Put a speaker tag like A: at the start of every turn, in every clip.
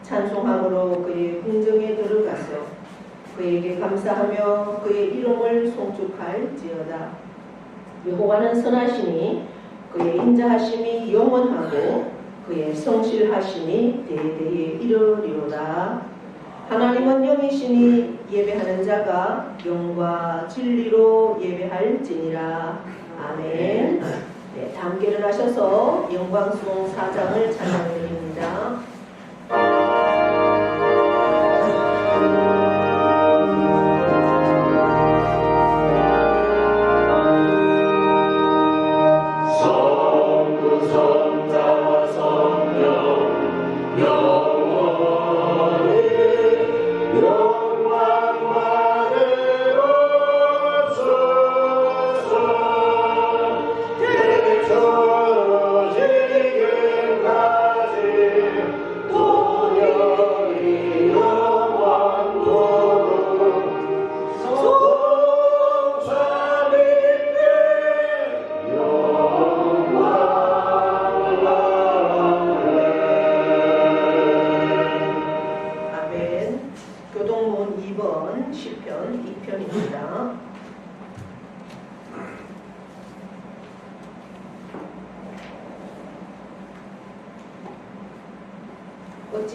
A: 찬송함으로 그의 궁정에 들어가서 그에게 감사하며 그의 이름을 송축할지어다. 여호와는 선하시니 그의 인자하심이 영원하고 그의 성실하심이 대대에 이르리로다. 하나님은 영이시니 예배하는 자가 영과 진리로 예배할지니라. 아멘. 네, 다 함께 일어나셔서 영광송 4장을 찬양드립니다.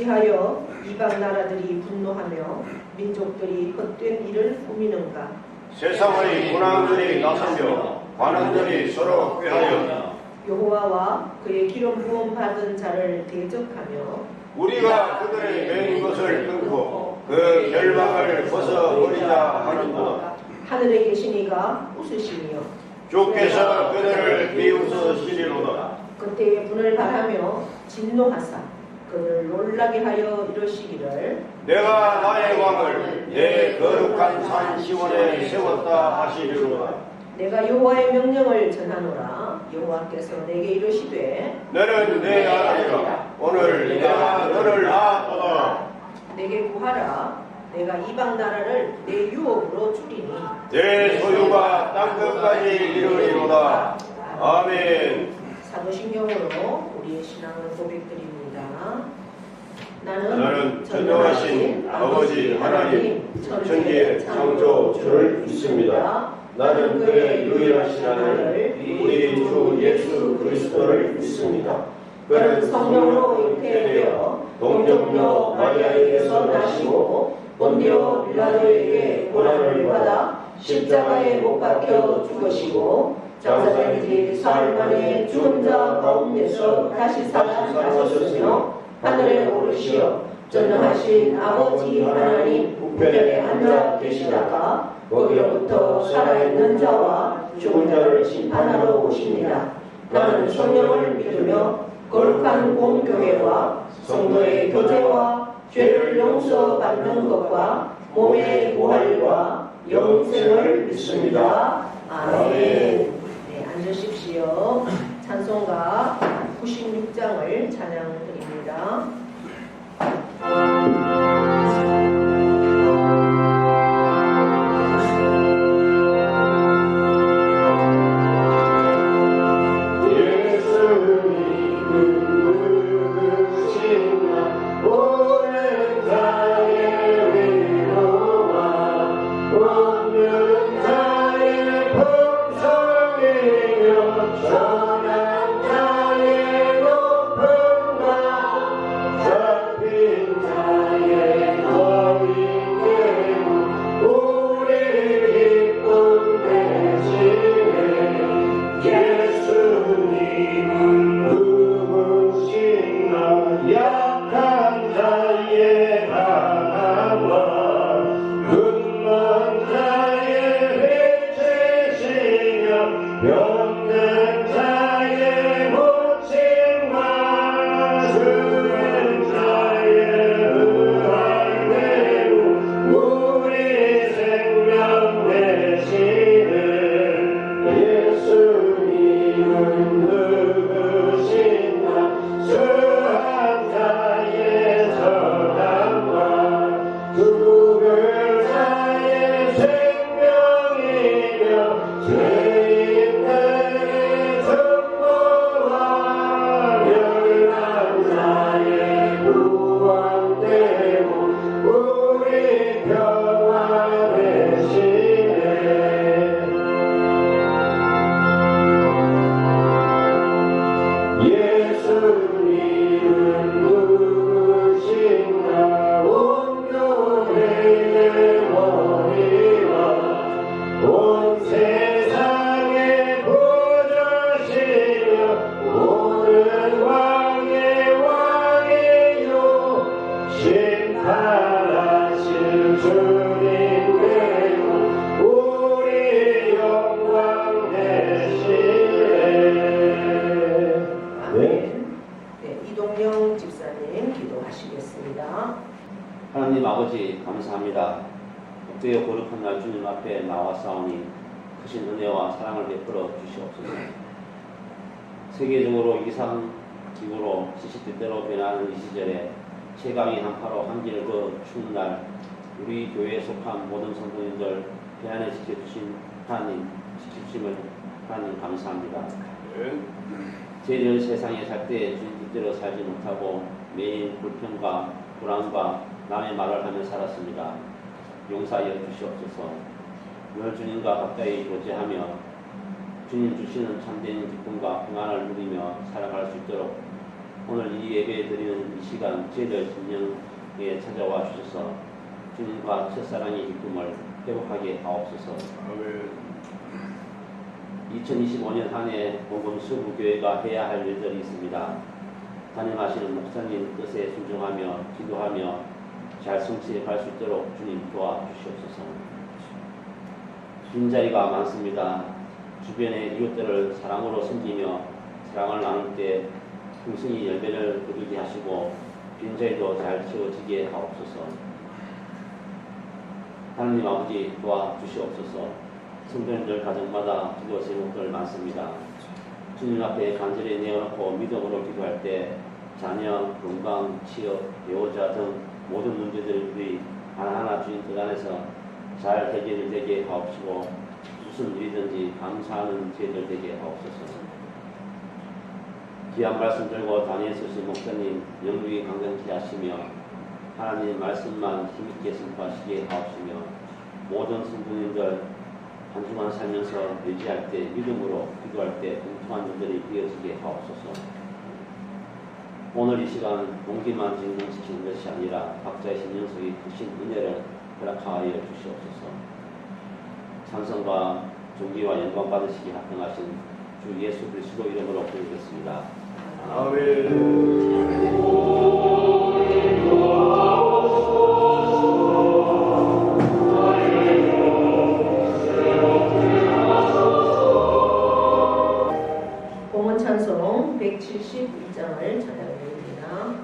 A: 어찌하여 이방 나라들이 분노하며 민족들이 헛된 일을 꾸미는가?
B: 세상의 군왕들이 나서며 관원들이 서로 꾀하여
A: 여호와와 그의 기름 부음 받은 자를 대적하며
B: 우리가 그들의 맹 것을 끊고 그 결박을 벗어버리자 하는도다.
A: 하늘에 계신 이가 웃으시며
B: 주께서 그들을 비웃으시리로다.
A: 그때에 분을 발하며 진노하사 그를 놀라게 하여 이러시기를
B: 내가 나의 왕을 내 거룩한 산 시온에 세웠다 하시리로다.
A: 내가 여호와의 명령을 전하노라. 여호와께서 내게 이르시되
B: 너는 내 아들이라. 오늘 내가 너를 낳았도다.
A: 내게 구하라. 내가 이방 나라를 내 유업으로 주리니
B: 내 소유가 땅끝까지 이르리로다. 아멘.
A: 사도신경으로 우리의 신앙을 고백드립니다.
B: 나는 전능하신 아버지 하나님 천지의 창조주를 믿습니다. 나는 그의 유일하신 아들 우리 주 예수 그리스도를 믿습니다. 그는 성령으로 잉태되어 동정녀 마리아에게서 나시고 본디오 빌라도에게 고난을 받아 십자가에 못 박혀 죽으시고 장사된 지 사흘 만에 죽은 자 가운데서 다시 살아나셨으며 하늘에 오르시어 전능하신 아버지 하나님 우편에 앉아 계시다가 거기로부터 살아있는 자와 죽은 자를 심판하러 오십니다. 나는 성령을 믿으며 거룩한 공교회와 성도의 교제와 죄를 용서받는 것과 몸의 부활과 영생을 믿습니다. 아멘. 네, 앉으십시오. 찬송가 96장을 찬양드립니다. 전한 자의 높은 가 하나신 주님 되고 우리 영광 되시네.
A: 아멘. 네, 이동영 집사님 기도하시겠습니다.
C: 하나님 아버지 감사합니다. 복되어 거룩한 날 주님 앞에 나와싸우니 크신 은혜와 사랑을 베풀어 주시옵소서. 세계적으로 이상기후로 시시때때로 변하는 이 시절에 최강의 한파로 한기를 그 추운 날 우리 교회에 속한 모든 성도님들平안에 지켜주신 하나님, 지켜주심을 하나님 감사합니다. 저희들 세상에 살 때 주님 뜻대로 살지 못하고 매일 불평과 불안과 남의 말을 하며 살았습니다. 용서하여 주시옵소서. 늘 주님과 가까이 교제하며 주님 주시는 참된 기쁨과 평안을 누리며 살아갈 수 있도록 오늘 이 예배 드리는 이 시간 저희들 심령에 찾아와 주셔서 주님과 첫사랑의 기쁨을 회복하게 하옵소서. 2025년 한 해 복음 수부교회가 해야 할 일들이 있습니다. 담임하시는 목사님 뜻에 순종하며 기도하며 잘 성취해 갈 수 있도록 주님 도와주시옵소서. 빈자리가 많습니다. 주변의 이웃들을 사랑으로 섬기며 사랑을 나눌 때 풍성히 열매를 거두게 하시고 빈자리도 잘 채워지게 하옵소서. 하나님 아버지 도와주시옵소서. 성도님들 가정마다 기도 제목들 많습니다. 주님 앞에 간절히 내어놓고 믿음으로 기도할 때 자녀, 건강, 취업, 배우자 등 모든 문제들이 하나하나 주님 뜻 안에서 잘 해결이 되게 하옵시고 무슨 일이든지 감사하는 저희들 되게 하옵소서. 귀한 말씀 들고 다니엘 쓰신 목사님 영육이 강건케 하시며 하나님 말씀만 힘있게 선포하시게 하옵시며 모든 성도님들 한 주간 살면서 의지할 때 믿음으로 기도할 때 공통한 일들이 이어지게 하옵소서. 오늘 이 시간 동기만 진정시키는 것이 아니라 각자의 심령 속에 크신 은혜를 허락하여 주시옵소서. 찬송과 존귀와 영광 받으시기 합당하신 주 예수 그리스도 이름으로 부르겠습니다.
B: 아멘.
A: 공원 찬송 172장을 찬양드립니다.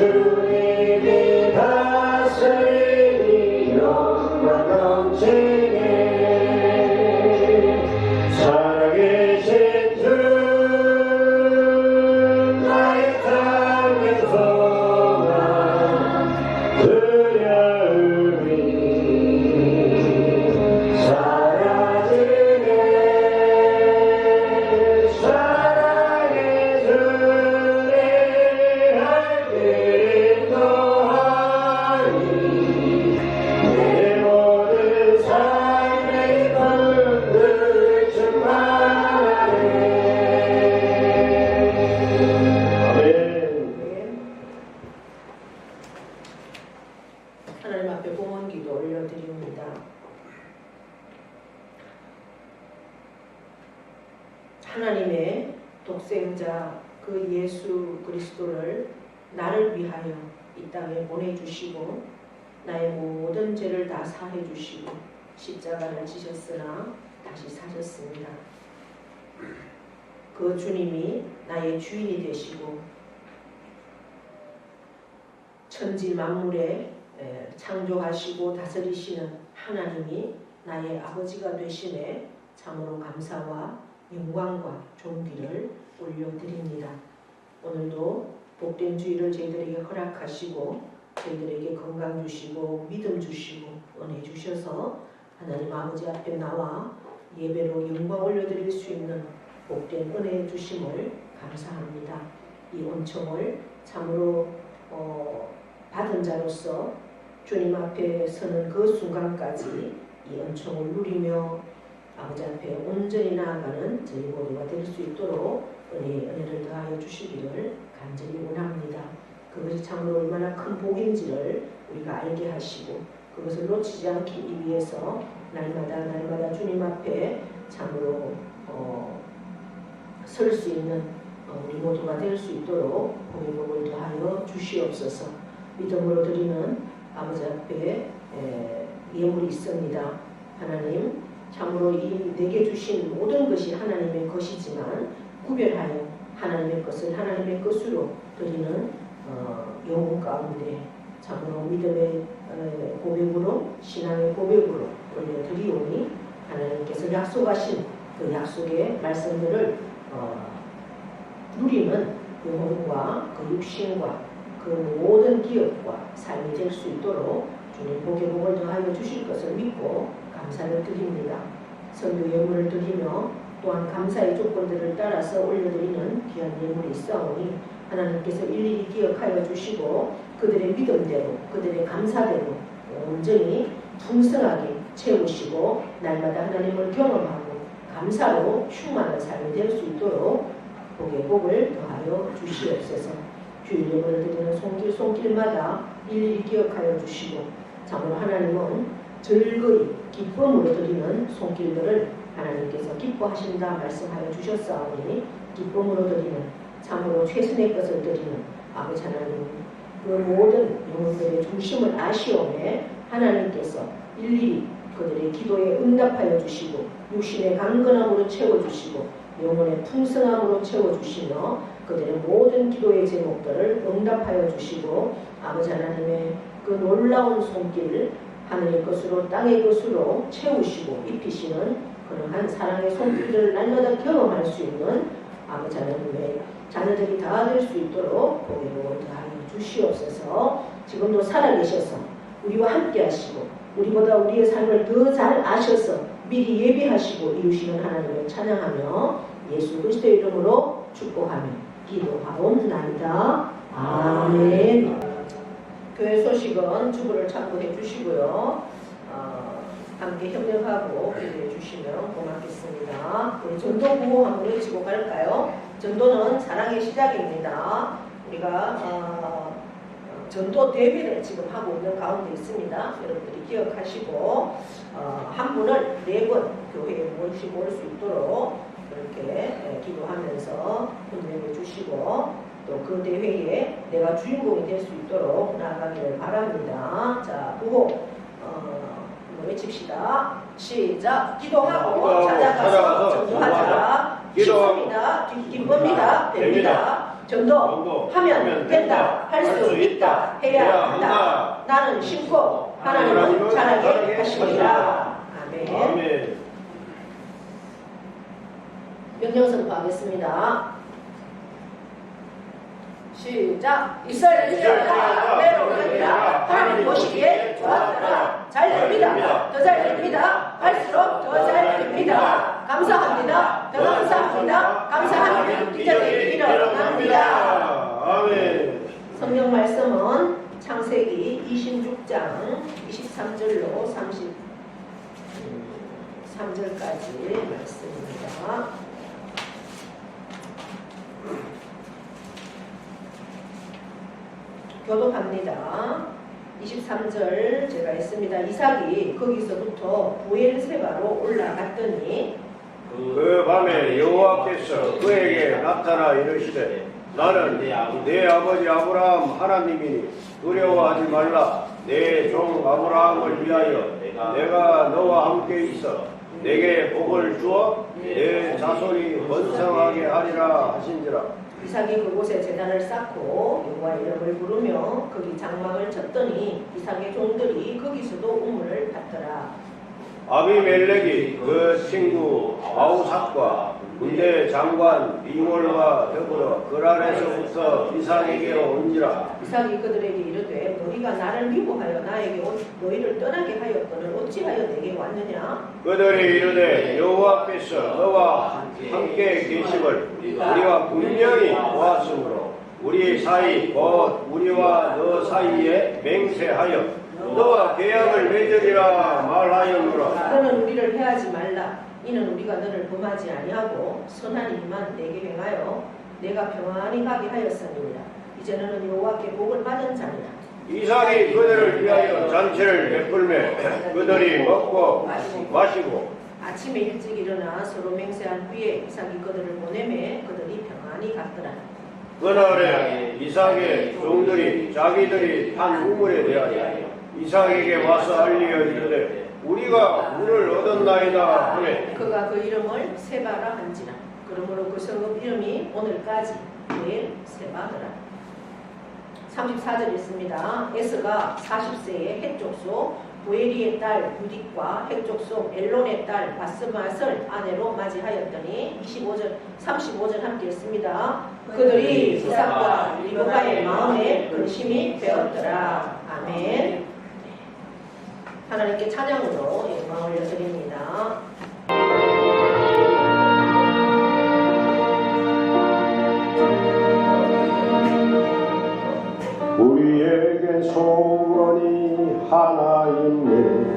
B: 주님이 다스리니 영광 넘치네 살아계신 주 나의 삶의 소망 두려움이 사라지네 사랑의 주님 할 길이 또하니 내 모든 삶의 꿈들 충만하네 아멘.
A: 하나님 앞에 공헌기도 올려드립니다. 하나님의 독생자 그 예수 그리스도를 나를 위하여 이 땅에 보내주시고 나의 모든 죄를 다 사해 주시고 십자가를 지셨으나 다시 사셨습니다. 그 주님이 나의 주인이 되시고 천지 만물에 창조하시고 다스리시는 하나님이 나의 아버지가 되심에 참으로 감사와 영광과 존귀를 올려드립니다. 오늘도 복된 주일을 저희들에게 허락하시고 저희들에게 건강 주시고 믿음 주시고 은혜 주셔서 하나님 아버지 앞에 나와 예배로 영광 올려드릴 수 있는 복된 은혜 주심을 감사합니다. 이 은총을 참으로 받은 자로서 주님 앞에 서는 그 순간까지 이 은총을 누리며 아버지 앞에 온전히 나아가는 저희 모두가 될 수 있도록 은혜를 더하여 주시기를 간절히 원합니다. 그것이 참으로 얼마나 큰 복인지를 우리가 알게 하시고 그것을 놓치지 않기 위해서 날마다 주님 앞에 참으로 설 수 있는 우리 모두가 될 수 있도록 복의 복을 더하여 주시옵소서. 믿음으로 드리는 아버지 앞에 예물이 있습니다. 하나님 참으로 이 내게 주신 모든 것이 하나님의 것이지만 구별하여 하나님의 것을 하나님의 것으로 드리는 영혼 가운데 참으로 믿음의 고백으로 신앙의 고백으로 올려드리오니 하나님께서 약속하신 그 약속의 말씀들을 누리는 영혼과 그 육신과 그 모든 기업과 삶이 될 수 있도록 주님 복의 복을 더하여 주실 것을 믿고 감사를 드립니다. 선교 예물을 드리며 또한 감사의 조건들을 따라서 올려드리는 귀한 예물이 있사오니 하나님께서 일일이 기억하여 주시고 그들의 믿음대로 그들의 감사대로 온전히 풍성하게 채우시고 날마다 하나님을 경험하고 감사로 충만한 삶이 될 수 있도록 복의 복을 더하여 주시옵소서. 주일 예물을 드리는 손길마다 일일이 기억하여 주시고 참으로 하나님은 즐거이 기쁨으로 드리는 손길들을 하나님께서 기뻐하신다 말씀하여 주셨사오니 기쁨으로 드리는 참으로 최선의 것을 드리는 아버지 하나님 그 모든 영혼들의 중심을 아시오매 하나님께서 일일이 그들의 기도에 응답하여 주시고 육신의 강건함으로 채워주시고 영혼의 풍성함으로 채워주시며 그들의 모든 기도의 제목들을 응답하여 주시고 아버지 하나님의 그 놀라운 손길을 하늘의 것으로 땅의 것으로 채우시고 입히시는 그러한 사랑의 손길을 날마다 경험할 수 있는 아버지 하나님의 자녀들이 다 될 수 있도록 복의 복을 더하여 주시옵소서. 지금도 살아계셔서 우리와 함께 하시고 우리보다 우리의 삶을 더 잘 아셔서 미리 예비하시고 이루시는 하나님을 찬양하며 예수 그리스도의 이름으로 축복하며 기도하옵나이다. 아멘. 교회 소식은 주부를 참고해 주시고요. 함께 협력하고 기도해 주시면 고맙겠습니다. 우리 전도 구호 한번 외치고 갈까요? 전도는 사랑의 시작입니다. 우리가 전도 대회를 지금 하고 있는 가운데 있습니다. 여러분들이 기억하시고 한 분을 4번 교회에 모시고 올 수 있도록 그렇게 기도하면서 훈련해 주시고 또 그 대회에 내가 주인공이 될 수 있도록 나아가기를 바랍니다. 자, 구호 외칩시다. 시작. 기도하고 찾아가서 전도하자. 기도합니다. 기쁩니다. 됩니다. 전도하면 된다, 할 수 있다, 해야 한다. 나는 심고 하나님은 자라게 하시리라. 아멘.
B: 아멘.
A: 명령 선포하겠습니다. 시작. 이스라엘이라 외로우니라 하나님 보시기에 좋았더라. 잘 됩니다. 더 잘 됩니다. 할수록 더 잘 됩니다. 감사합니다. 더 감사합니다. 감사하면 기적이 일어납니다.
B: 아멘.
A: 성경 말씀은 창세기 26장 23절로 33절까지 말씀입니다. 교독합니다. 23절 제가 했습니다. 이삭이 거기서부터 부엘세바로 올라갔더니
B: 그 밤에 여호와께서 그에게 나타나 이르시되 나는 내 아버지 아브라함 하나님이니 두려워하지 말라. 내 종 아브라함을 위하여 내가 너와 함께 있어 내게 복을 주어 내 자손이 번성하게 하리라 하신지라.
A: 이삭이 그곳에 제단을 쌓고 여호와의 이름을 부르며 거기 장막을 쳤더니 이삭의 종들이 거기서도 우물을 팠더라.
B: 아비멜렉이 그 친구 아우삭과 군대 장관 미몰과 더불어 그랄에서부터 이삭에게로 온지라.
A: 이삭이 그들에게 이르되 너희가 나를 미워하여 나에게 너희를 떠나게 하였거늘 어찌하여 내게 왔느냐?
B: 그들이 이르되 여호와께서 너와 함께 계심을 우리가 분명히 보았으므로 우리 사이 곧 우리와 너 사이에 맹세하여 너와 계약을 맺으리라 말하였노라.
A: 너는 우리를 해하지 말라. 이는 우리가 너를 범하지 아니하고 선한 일만 내게 행하여 내가 평안히 가게 하였음이니라. 이제 너는 여호와께 복을 받은 자니라.
B: 이삭이 그들을 위하여 잔치를 베풀매 그들이 먹고 마시고
A: 아침에 일찍 일어나 서로 맹세한 후에 이삭이 그들을 보내매 그들이 평안히 갔더라.
B: 그날에 이삭의 종들이 자기들이 한 우물에 대하여 이삭에게 와서 알리어 이르되 우리가 물을 얻었나이다 하매
A: 그가 그 이름을 세바라 한지라. 그러므로 그 성읍 이름이 오늘까지 세바더라. 34절 있습니다. 에스가 40세에 헷족소 부에리의 딸 유딕과 헷족소 엘론의 딸 바스맛을 아내로 맞이하였더니 35절 함께 있습니다. 그들이 이삭과 리브가의 마음에 근심이 되었더라. 아멘. 하나님께 찬양으로 영광을 올려드립니다.
B: 우리에겐 소원이 하나 있네.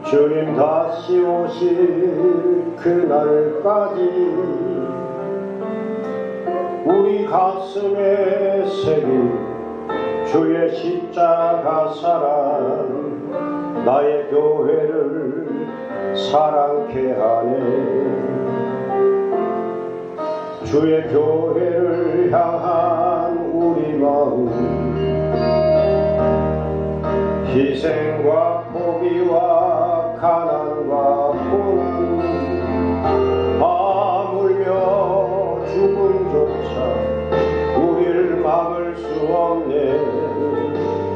B: 주님 다시 오실 그날까지 우리 가슴에 새긴 주의 십자가 사랑 나의 교회를 사랑케 하네. 주의 교회를 향한 우리 마음 희생과 포기와 가난과 고난 아물며 죽음조차 우리를 막을 수 없네.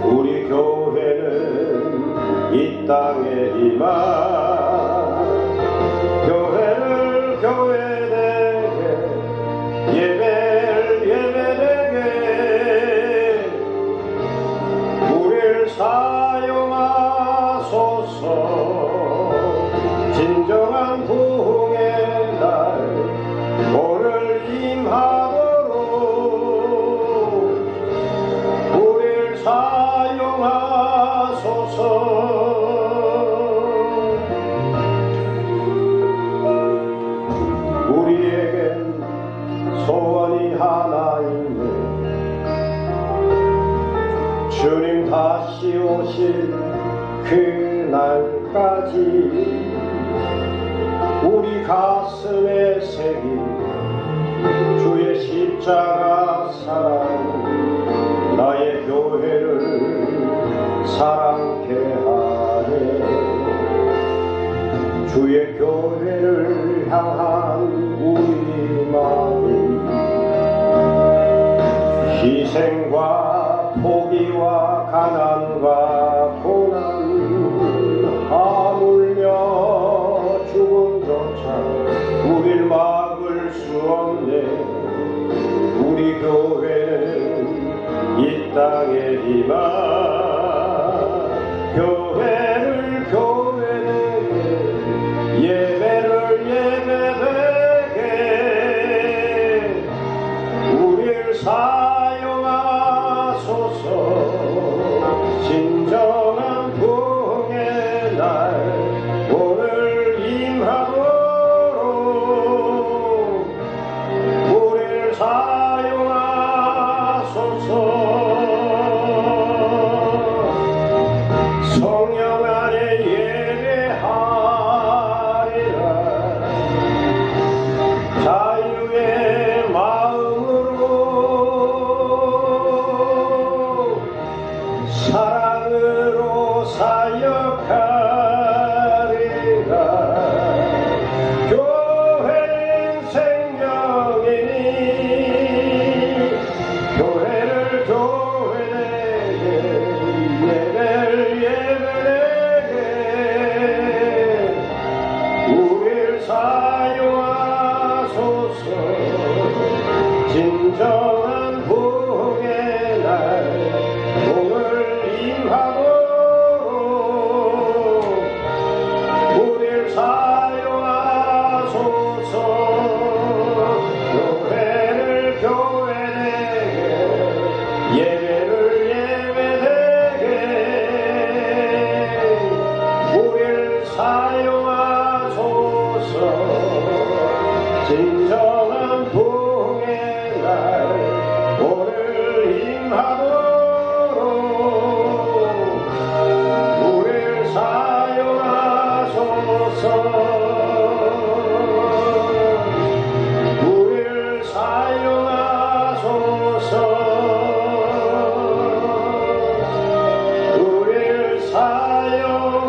B: 우리 교회는 이 땅에 임한 교회를 교회되게 예배를 예배되게 우리를 사용하소서. 진정한 부흥의 날 오늘 임하도록 우리를 사용하소서. 우리에겐 소원이 하나 있네. 주님 다시 오실 그날까지 우리 가슴에 새긴 주의 십자가 사랑 나의 교회를 사랑케 하네. 주의 교회를 향한 우리 마음 인생과 포기와 가난과 고난 하물며 죽음조차 우릴 막을 수 없네. 우리 교회는 이 땅의 희망, 교회를 교회되게 예배를 예배되게 우릴 사용하소서. 진정한 부흥의 날 오늘 임하도록 우릴 사용하소서. 성령 안에 예배하리라. 자유의 마음으로 사랑으로 사역하리라. 교회는 생명이니 교회를 교회되게 예배를 예배되게 우릴 사용하소서. 진정한 부흥의 날 오늘 임하도록 우릴 사용하소서. 교회를 교회되게 예배를 예배되게 우릴 사용하소서. 진정한 부흥의 날 오늘 임하도록 우릴 사용하소서. 우릴 사용하소서. 우릴 사용하소서.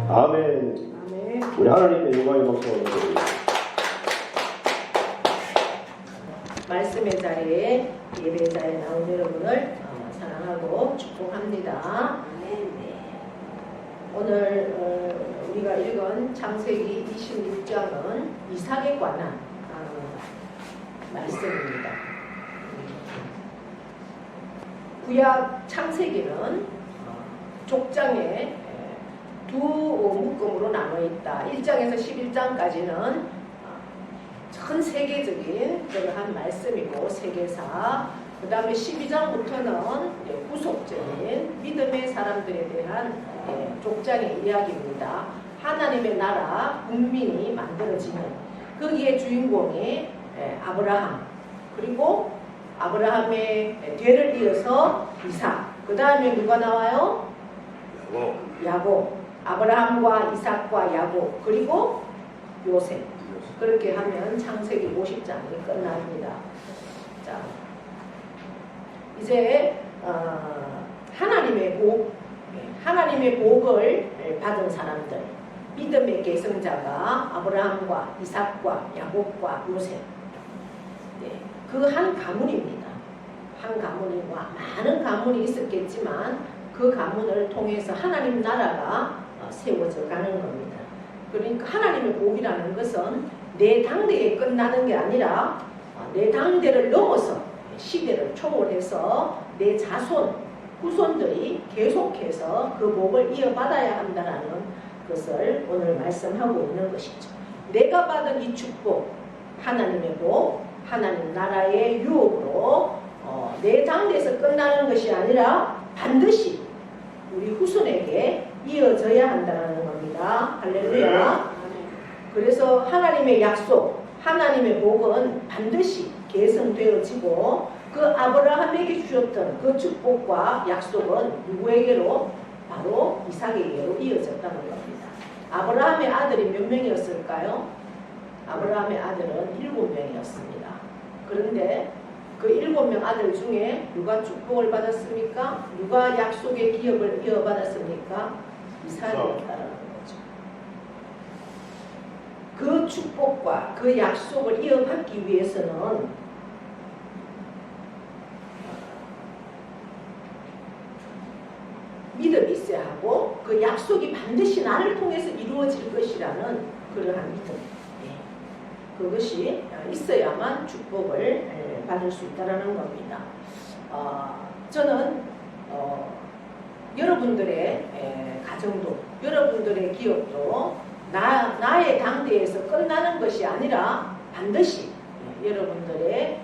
B: 아멘.
A: 아멘.
B: 우리 하나님의 영광의 목소리 올려드립니다.
A: 말씀의 자리에 예배 자리에 나온 여러분을 사랑하고 축복합니다. 오늘 우리가 읽은 창세기 26장은 이삭에 관한 말씀입니다. 구약 창세기는 족장에 두 묶음으로 나눠 있다. 1장에서 11장까지는 전 세계적인 그러한 말씀이고 세계사, 그 다음에 12장부터는 후속적인 믿음의 사람들에 대한 족장의 이야기입니다. 하나님의 나라 국민이 만들어지는 거기에 주인공이 아브라함, 그리고 아브라함의 뒤를 이어서 이삭, 그 다음에 누가 나와요? 야곱. 아브라함과 이삭과 야곱, 그리고 요셉. 그렇게 하면 창세기 50장이 끝납니다. 자, 이제 하나님의 복을 받은 사람들, 믿음의 계승자가 아브라함과 이삭과 야곱과 요셉, 그 한 가문입니다. 한 가문이 많은 가문이 있었겠지만 그 가문을 통해서 하나님 나라가 세워져 가는 겁니다. 그러니까 하나님의 복이라는 것은 내 당대에 끝나는 게 아니라 내 당대를 넘어서 시대를 초월해서 내 자손, 후손들이 계속해서 그 복을 이어받아야 한다는 것을 오늘 말씀하고 있는 것이죠. 내가 받은 이 축복, 하나님의 복, 하나님 나라의 유업으로 내 당대에서 끝나는 것이 아니라 반드시 우리 후손에게 이어져야 한다는 겁니다. 할렐루야. 그래서 하나님의 약속, 하나님의 복은 반드시 계승되어지고 그 아브라함에게 주셨던 그 축복과 약속은 누구에게로? 바로 이삭에게로 이어졌다는 겁니다. 아브라함의 아들이 몇 명이었을까요? 아브라함의 아들은 7명이었습니다. 그런데 그 7명 아들 중에 누가 축복을 받았습니까? 누가 약속의 기업을 이어받았습니까? 이삭이었다는 거죠. 그 축복과 그 약속을 이어받기 위해서는 믿음이 있어야 하고 그 약속이 반드시 나를 통해서 이루어질 것이라는 그러한 믿음, 그것이 있어야만 축복을 받을 수 있다는 겁니다. 저는 여러분들의 가정도, 여러분들의 기업도 나의 당대에서 끝나는 것이 아니라 반드시 여러분들의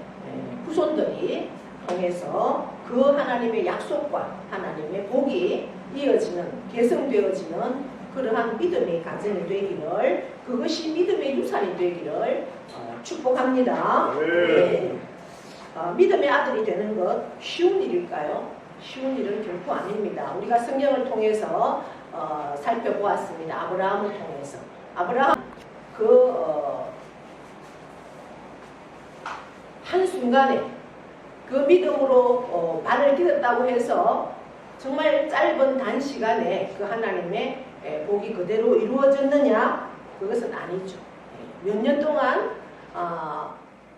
A: 후손들이 통해서 그 하나님의 약속과 하나님의 복이 이어지는, 계승되어지는 그러한 믿음의 가정이 되기를, 그것이 믿음의 유산이 되기를 축복합니다. 네. 믿음의 아들이 되는 것 쉬운 일일까요? 쉬운 일은 결코 아닙니다. 우리가 성경을 통해서 살펴보았습니다. 아브라함을 통해서. 아브라함 한순간에 그 믿음으로 발을 디뎠다고 해서 정말 짧은 단시간에 그 하나님의 복이 그대로 이루어졌느냐? 그것은 아니죠. 몇 년 동안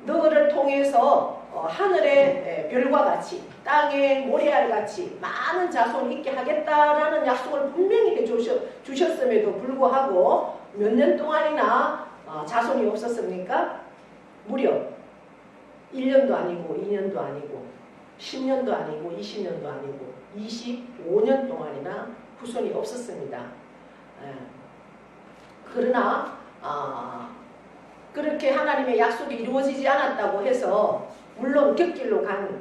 A: 너를 통해서 하늘의 별과 같이 땅의 모래알같이 많은 자손이 있게 하겠다라는 약속을 분명히 해주셨음에도 불구하고 몇 년 동안이나 자손이 없었습니까? 무려 1년도 아니고 2년도 아니고 10년도 아니고 20년도 아니고 25년 동안이나 후손이 없었습니다. 그러나 그렇게 하나님의 약속이 이루어지지 않았다고 해서 물론 곁길로 간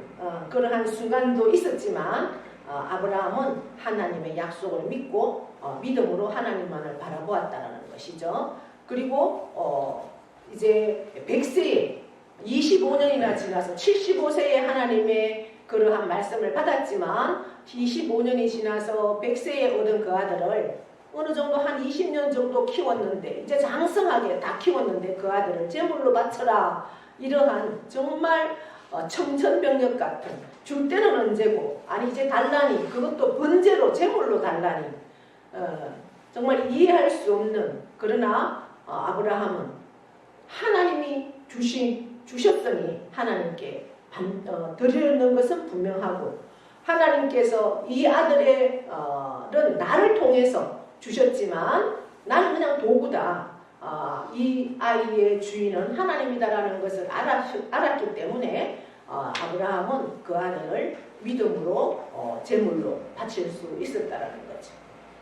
A: 그러한 순간도 있었지만 아브라함은 하나님의 약속을 믿고 믿음으로 하나님만을 바라보았다는 것이죠. 그리고 이제 100세에 25년이나 지나서 75세에 하나님의 그러한 말씀을 받았지만 25년이 지나서 100세에 얻은 그 아들을 어느 정도 한 20년 정도 키웠는데 이제 장성하게 다 키웠는데 그 아들을 제물로 바쳐라, 이러한 정말 청천벽력 같은, 줄 때는 언제고 아니 이제 달라니, 그것도 번제로 제물로 달라니, 정말 이해할 수 없는, 그러나 아브라함은 하나님이 주셨더니 하나님께 드리는 것은 분명하고, 하나님께서 이 아들의 나를 통해서 주셨지만 나는 그냥 도구다, 이 아이의 주인은 하나님이다라는 것을 알았기 때문에 아브라함은 그 아들을 믿음으로 제물로 바칠 수 있었다라는 거죠.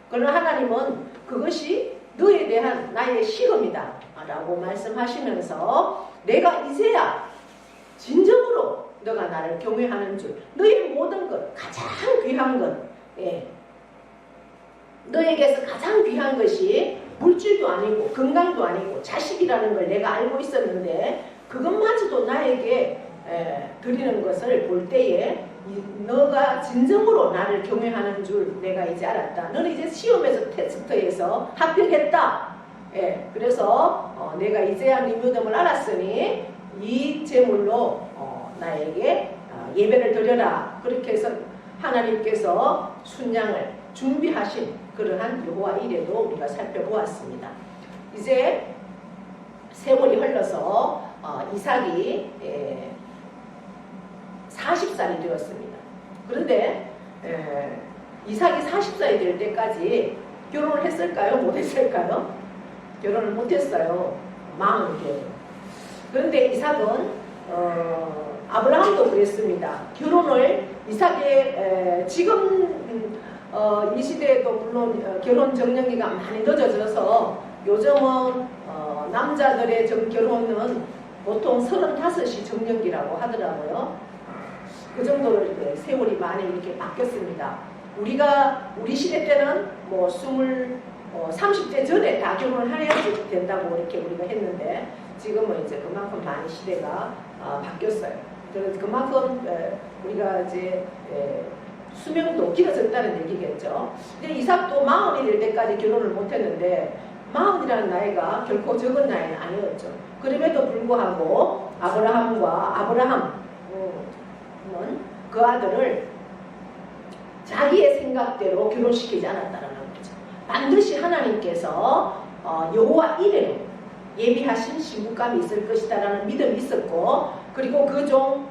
A: 그러나 하나님은 그것이 너에 대한 나의 시험이다 라고 말씀하시면서 내가 이제야 진정으로 너가 나를 경외하는 줄, 너의 모든 것, 가장 귀한 것, 너에게서 가장 귀한 것이 물질도 아니고 건강도 아니고 자식이라는 걸 내가 알고 있었는데 그것마저도 나에게 드리는 것을 볼 때에 너가 진정으로 나를 경외하는 줄 내가 이제 알았다. 너는 이제 시험에서 테스트에서 합격했다. 그래서 내가 이제야 네 믿음을 알았으니 이 제물로 나에게 예배를 드려라. 그렇게 해서 하나님께서 순양을 준비하신 그러한 여호와 이레도 우리가 살펴보았습니다. 이제 세월이 흘러서 이삭이 40살이 되었습니다. 그런데 이삭이 40살이 될 때까지 결혼을 했을까요? 못했을까요? 결혼을 못했어요. 40개. 그런데 이삭은 아브라함도 그랬습니다. 결혼을 이삭의 지금 이 시대에도 물론 결혼 정년기가 많이 늦어져서 요즘은 남자들의 결혼은 보통 35이 정년기라고 하더라고요. 그 정도로 세월이 많이 이렇게 바뀌었습니다. 우리 시대 때는 뭐 30대 전에 다 결혼을 해야지 된다고 이렇게 우리가 했는데 지금은 이제 그만큼 많이 시대가 바뀌었어요. 그래서 그만큼 우리가 이제 수명도 길어졌다는 얘기겠죠. 근데 이삭도 40이 될 때까지 결혼을 못했는데 40이라는 나이가 결코 적은 나이는 아니었죠. 그럼에도 불구하고 아브라함은 그 아들을 자기의 생각대로 결혼시키지 않았다는 거죠. 반드시 하나님께서 여호와 이레로 예비하신 신부감이 있을 것이다라는 믿음이 있었고, 그리고 그 종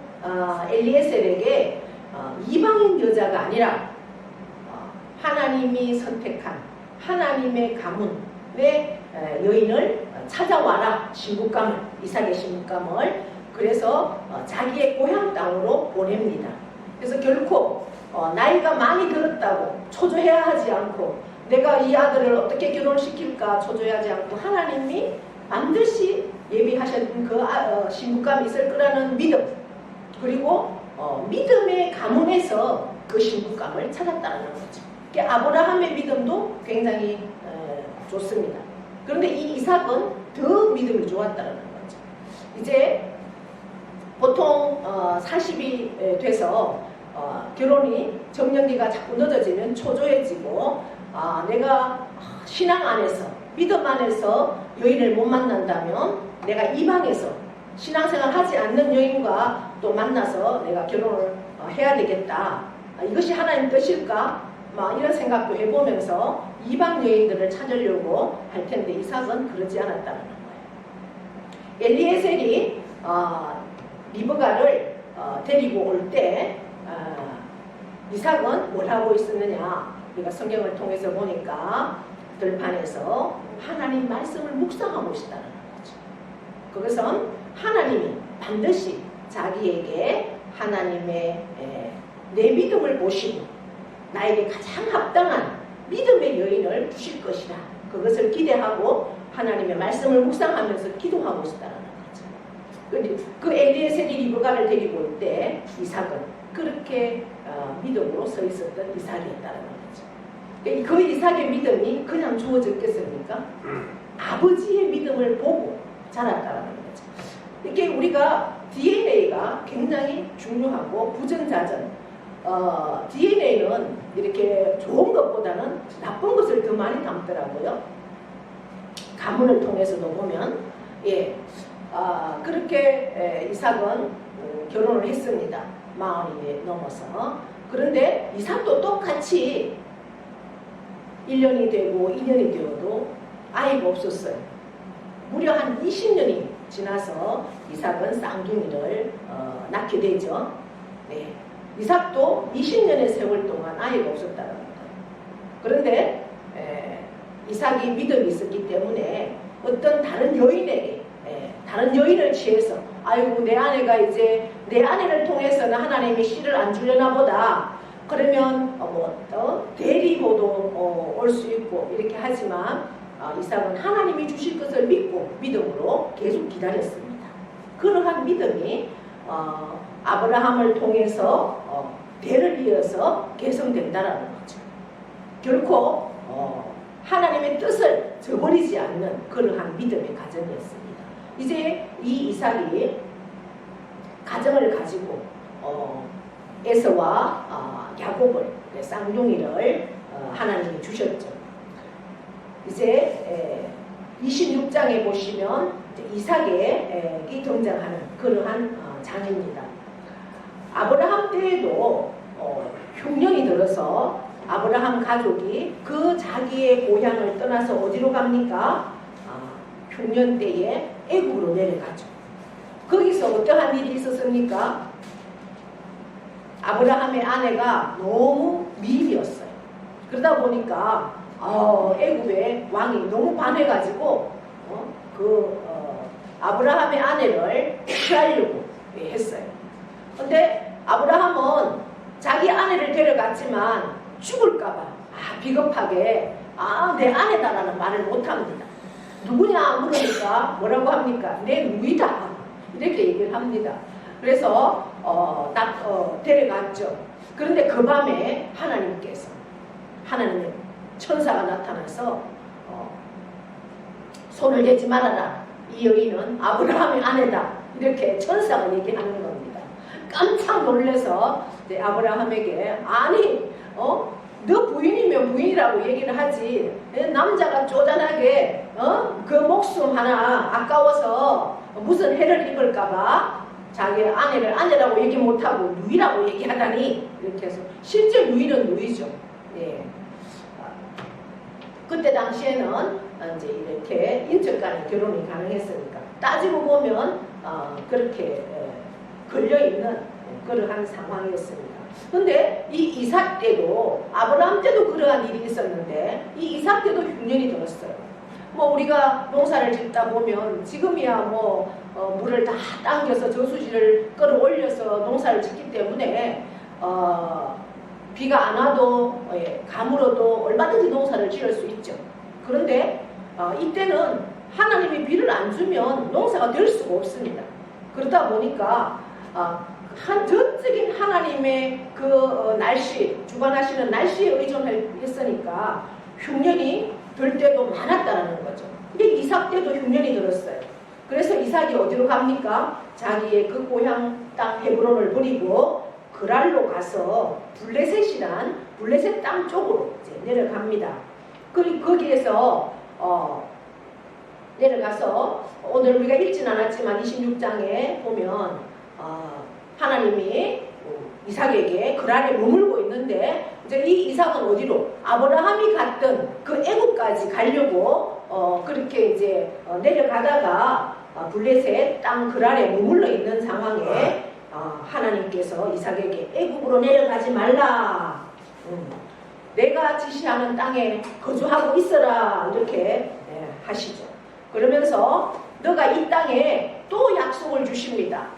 A: 엘리에셀에게 이방인 여자가 아니라 하나님이 선택한 하나님의 가문의 여인을 찾아와라, 신부감을, 이삭의 신부감을. 그래서 자기의 고향 땅으로 보냅니다. 그래서 결코 나이가 많이 들었다고 초조해야 하지 않고, 내가 이 아들을 어떻게 결혼시킬까 초조해하지 않고, 하나님이 반드시 예비하셨던 그 신부감이 있을 거라는 믿음, 그리고 믿음의 가문에서 그 신부감을 찾았다는 거죠. 아브라함의 믿음도 굉장히 좋습니다. 그런데 이 이삭은 더 믿음이 좋았다는 거죠. 이제 보통 40이 돼서 결혼이 정년기가 자꾸 늦어지면 초조해지고, 내가 신앙 안에서, 믿음 안에서 여인을 못 만난다면 내가 이방에서 신앙생활 하지 않는 여인과 또 만나서 내가 결혼을 해야 되겠다. 이것이 하나님 뜻일까? 막 이런 생각도 해보면서 이방 여인들을 찾으려고 할 텐데, 이삭은 그러지 않았다는 거예요. 엘리에셀이 리브가를 데리고 올 때 이삭은 뭘 하고 있었느냐? 우리가 성경을 통해서 보니까 들판에서 하나님 말씀을 묵상하고 있다는 거죠. 그것은 하나님이 반드시 자기에게 하나님의 내 믿음을 보시고 나에게 가장 합당한 믿음의 여인을 주실 것이다. 그것을 기대하고 하나님의 말씀을 묵상하면서 기도하고 있다는 거죠. 그 엘리에셀이 리브가를 데리고 올 때 이삭은 그렇게 믿음으로 서 있었던 이삭이었다는 거죠. 그 이삭의 믿음이 그냥 주어졌겠습니까? 아버지의 믿음을 보고 자랐다는 거죠. 이게 우리가 DNA가 굉장히 중요하고 부전자전, DNA는 이렇게 좋은 것보다는 나쁜 것을 더 많이 담더라고요. 가문을 통해서도 보면, 그렇게 이삭은 결혼을 했습니다. 40이 넘어서. 그런데 이삭도 똑같이 1년이 되고 2년이 되어도 아이가 없었어요. 무려 한 20년이 지나서 이삭은 쌍둥이를 낳게 되죠. 네. 이삭도 20년의 세월 동안 아이가 없었다는 거예요. 그런데 이삭이 믿음이 있었기 때문에 어떤 다른 여인에게, 다른 여인을 취해서, 아이고 내 아내가 이제 내 아내를 통해서는 하나님이 씨를 안 주려나 보다, 그러면 대리보도 올 수 있고 이렇게 하지만 이삭은 하나님이 주실 것을 믿고 믿음으로 계속 기다렸습니다. 그러한 믿음이 아브라함을 통해서 대를 이어서 계승된다는 거죠. 결코 하나님의 뜻을 저버리지 않는 그러한 믿음의 가정이었습니다. 이제 이 이삭이 가정을 가지고 에서와 야곱을, 쌍둥이를 하나님이 주셨죠. 이제 26장에 보시면 이삭이 등장하는 그러한 장입니다. 아브라함 때에도 흉년이 들어서 아브라함 가족이 그 자기의 고향을 떠나서 어디로 갑니까? 흉년 때에 애굽으로 내려가죠. 거기서 어떠한 일이 있었습니까? 아브라함의 아내가 너무 미인이었어요. 그러다 보니까 애굽의 왕이 너무 반해가지고 아브라함의 아내를 취하려고 했어요. 근데 아브라함은 자기 아내를 데려갔지만 죽을까봐 비겁하게 내 아내다라는 말을 못합니다. 누구냐 물으니까 뭐라고 합니까? 내 누이다 이렇게 얘기를 합니다. 그래서 데려갔죠. 그런데 그 밤에 하나님의 천사가 나타나서 손을 대지 말아라. 이 여인은 아브라함의 아내다. 이렇게 천사가 얘기하는 겁니다. 깜짝 놀라서 아브라함에게 너 부인이면 부인이라고 얘기를 하지. 남자가 쪼잔하게 그 목숨 하나 아까워서 무슨 해를 입을까봐 자기 아내를 아내라고 얘기 못하고 누이라고 얘기하다니, 이렇게 해서 실제 누이는 누이죠. 예. 그때 당시에는 이제 이렇게 인적 간의 결혼이 가능했으니까 따지고 보면 그렇게 걸려 있는 그러한 상황이었습니다. 근데 이 이삭 때도 아브라함 때도 그러한 일이 있었는데 이 이삭 때도 흉년이 들었어요. 뭐 우리가 농사를 짓다 보면 지금이야 뭐 물을 다 당겨서 저수지를 끌어올려서 농사를 짓기 때문에 비가 안 와도 가물어도 얼마든지 농사를 지을 수 있죠. 그런데 이때는 하나님이 비를 안 주면 농사가 될 수가 없습니다. 그러다 보니까 한 전적인 하나님의 그 날씨, 주관하시는 날씨에 의존했으니까 흉년이 들 때도 많았다는 거죠. 근데 이삭 때도 흉년이 들었어요. 그래서 이삭이 어디로 갑니까? 자기의 그 고향 땅 헤브론을 버리고 그랄로 가서 블레셋 땅 쪽으로 이제 내려갑니다. 거기에서 내려가서 오늘 우리가 읽진 않았지만 26장에 보면 하나님이 이삭에게 그랄에 머물고 있는데 이제 이 이삭은 어디로? 아브라함이 갔던 그 애굽까지 가려고 그렇게 이제 내려가다가 블레셋 땅 그랄에 머물러 있는 상황에 하나님께서 이삭에게 애굽으로 내려가지 말라. 내가 지시하는 땅에 거주하고 있어라 이렇게 하시죠. 그러면서 너가 이 땅에 또 약속을 주십니다.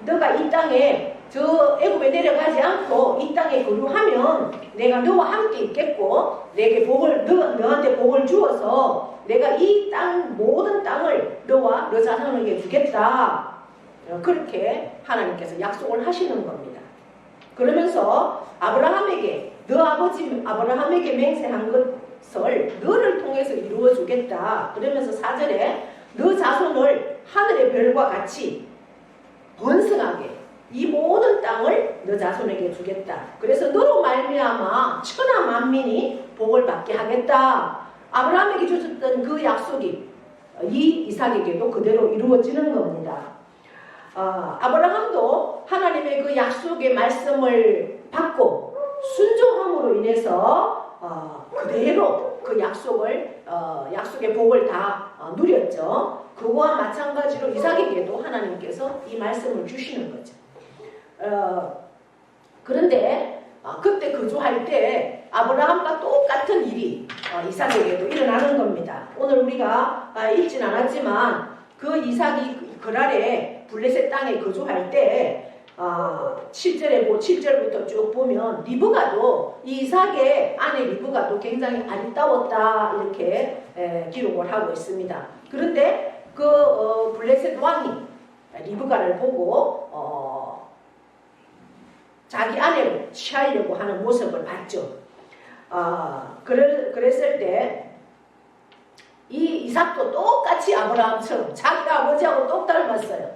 A: 너가 이 땅에 저 애굽에 내려가지 않고 이 땅에 거주하면 내가 너와 함께 있겠고 내게 너한테 복을 주어서 내가 이 땅 모든 땅을 너와 너 자손에게 주겠다. 그렇게 하나님께서 약속을 하시는 겁니다. 그러면서 아브라함에게 너 아버지 아브라함에게 맹세한 것을 너를 통해서 이루어 주겠다. 그러면서 4절에 너 자손을 하늘의 별과 같이 번성하게 이 모든 땅을 너 자손에게 주겠다. 그래서 너로 말미암아 천하 만민이 복을 받게 하겠다. 아브라함에게 주셨던 그 약속이 이 이삭에게도 그대로 이루어지는 겁니다. 아브라함도 하나님의 그 약속의 말씀을 받고 순종함으로 인해서 그대로 그 약속의 복을 다 누렸죠. 그거와 마찬가지로 이삭에게도 하나님께서 이 말씀을 주시는 거죠. 그런데 그때 거주할 때 아브라함과 똑같은 일이 이삭에게도 일어나는 겁니다. 오늘 우리가 읽진 않았지만 그 이삭이 그랄에 블레셋 땅에 거주할 때 7절부터 쭉 보면 리브가도 이 이삭의 아내 리브가도 굉장히 아리따웠다 이렇게 기록을 하고 있습니다. 그런데 그 블레셋 왕이 리브가를 보고 자기 아내를 취하려고 하는 모습을 봤죠. 그랬을 때 이 이삭도 똑같이 아브라함처럼 자기 아버지하고 똑 닮았어요.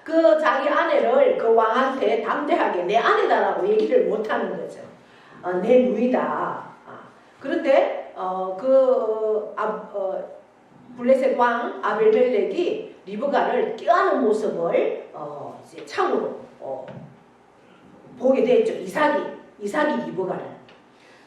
A: 그 자기 아내를 그 왕한테 담대하게 내 아내다라고 얘기를 못하는 거죠. 내 누이다. 그런데 블레셋 왕 아벨멜렉이 리브가를 껴안은 모습을 이제 참으로 보게 됐죠. 이삭이 리브가를.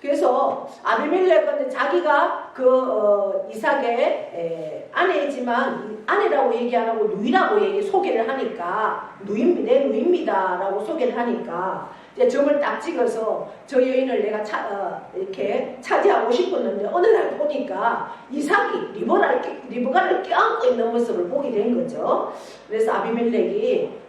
A: 그래서 아비멜렉은 자기가 그 이삭의 아내이지만 아내라고 얘기 안 하고 누이라고 소개를 하니까 내 누이입니다라고 소개를 하니까 이제 점을 딱 찍어서 저 여인을 내가 이렇게 차지하고 싶었는데 어느 날 보니까 이삭이 리브가를 껴안고 있는 모습을 보게 된 거죠. 그래서 아비멜렉이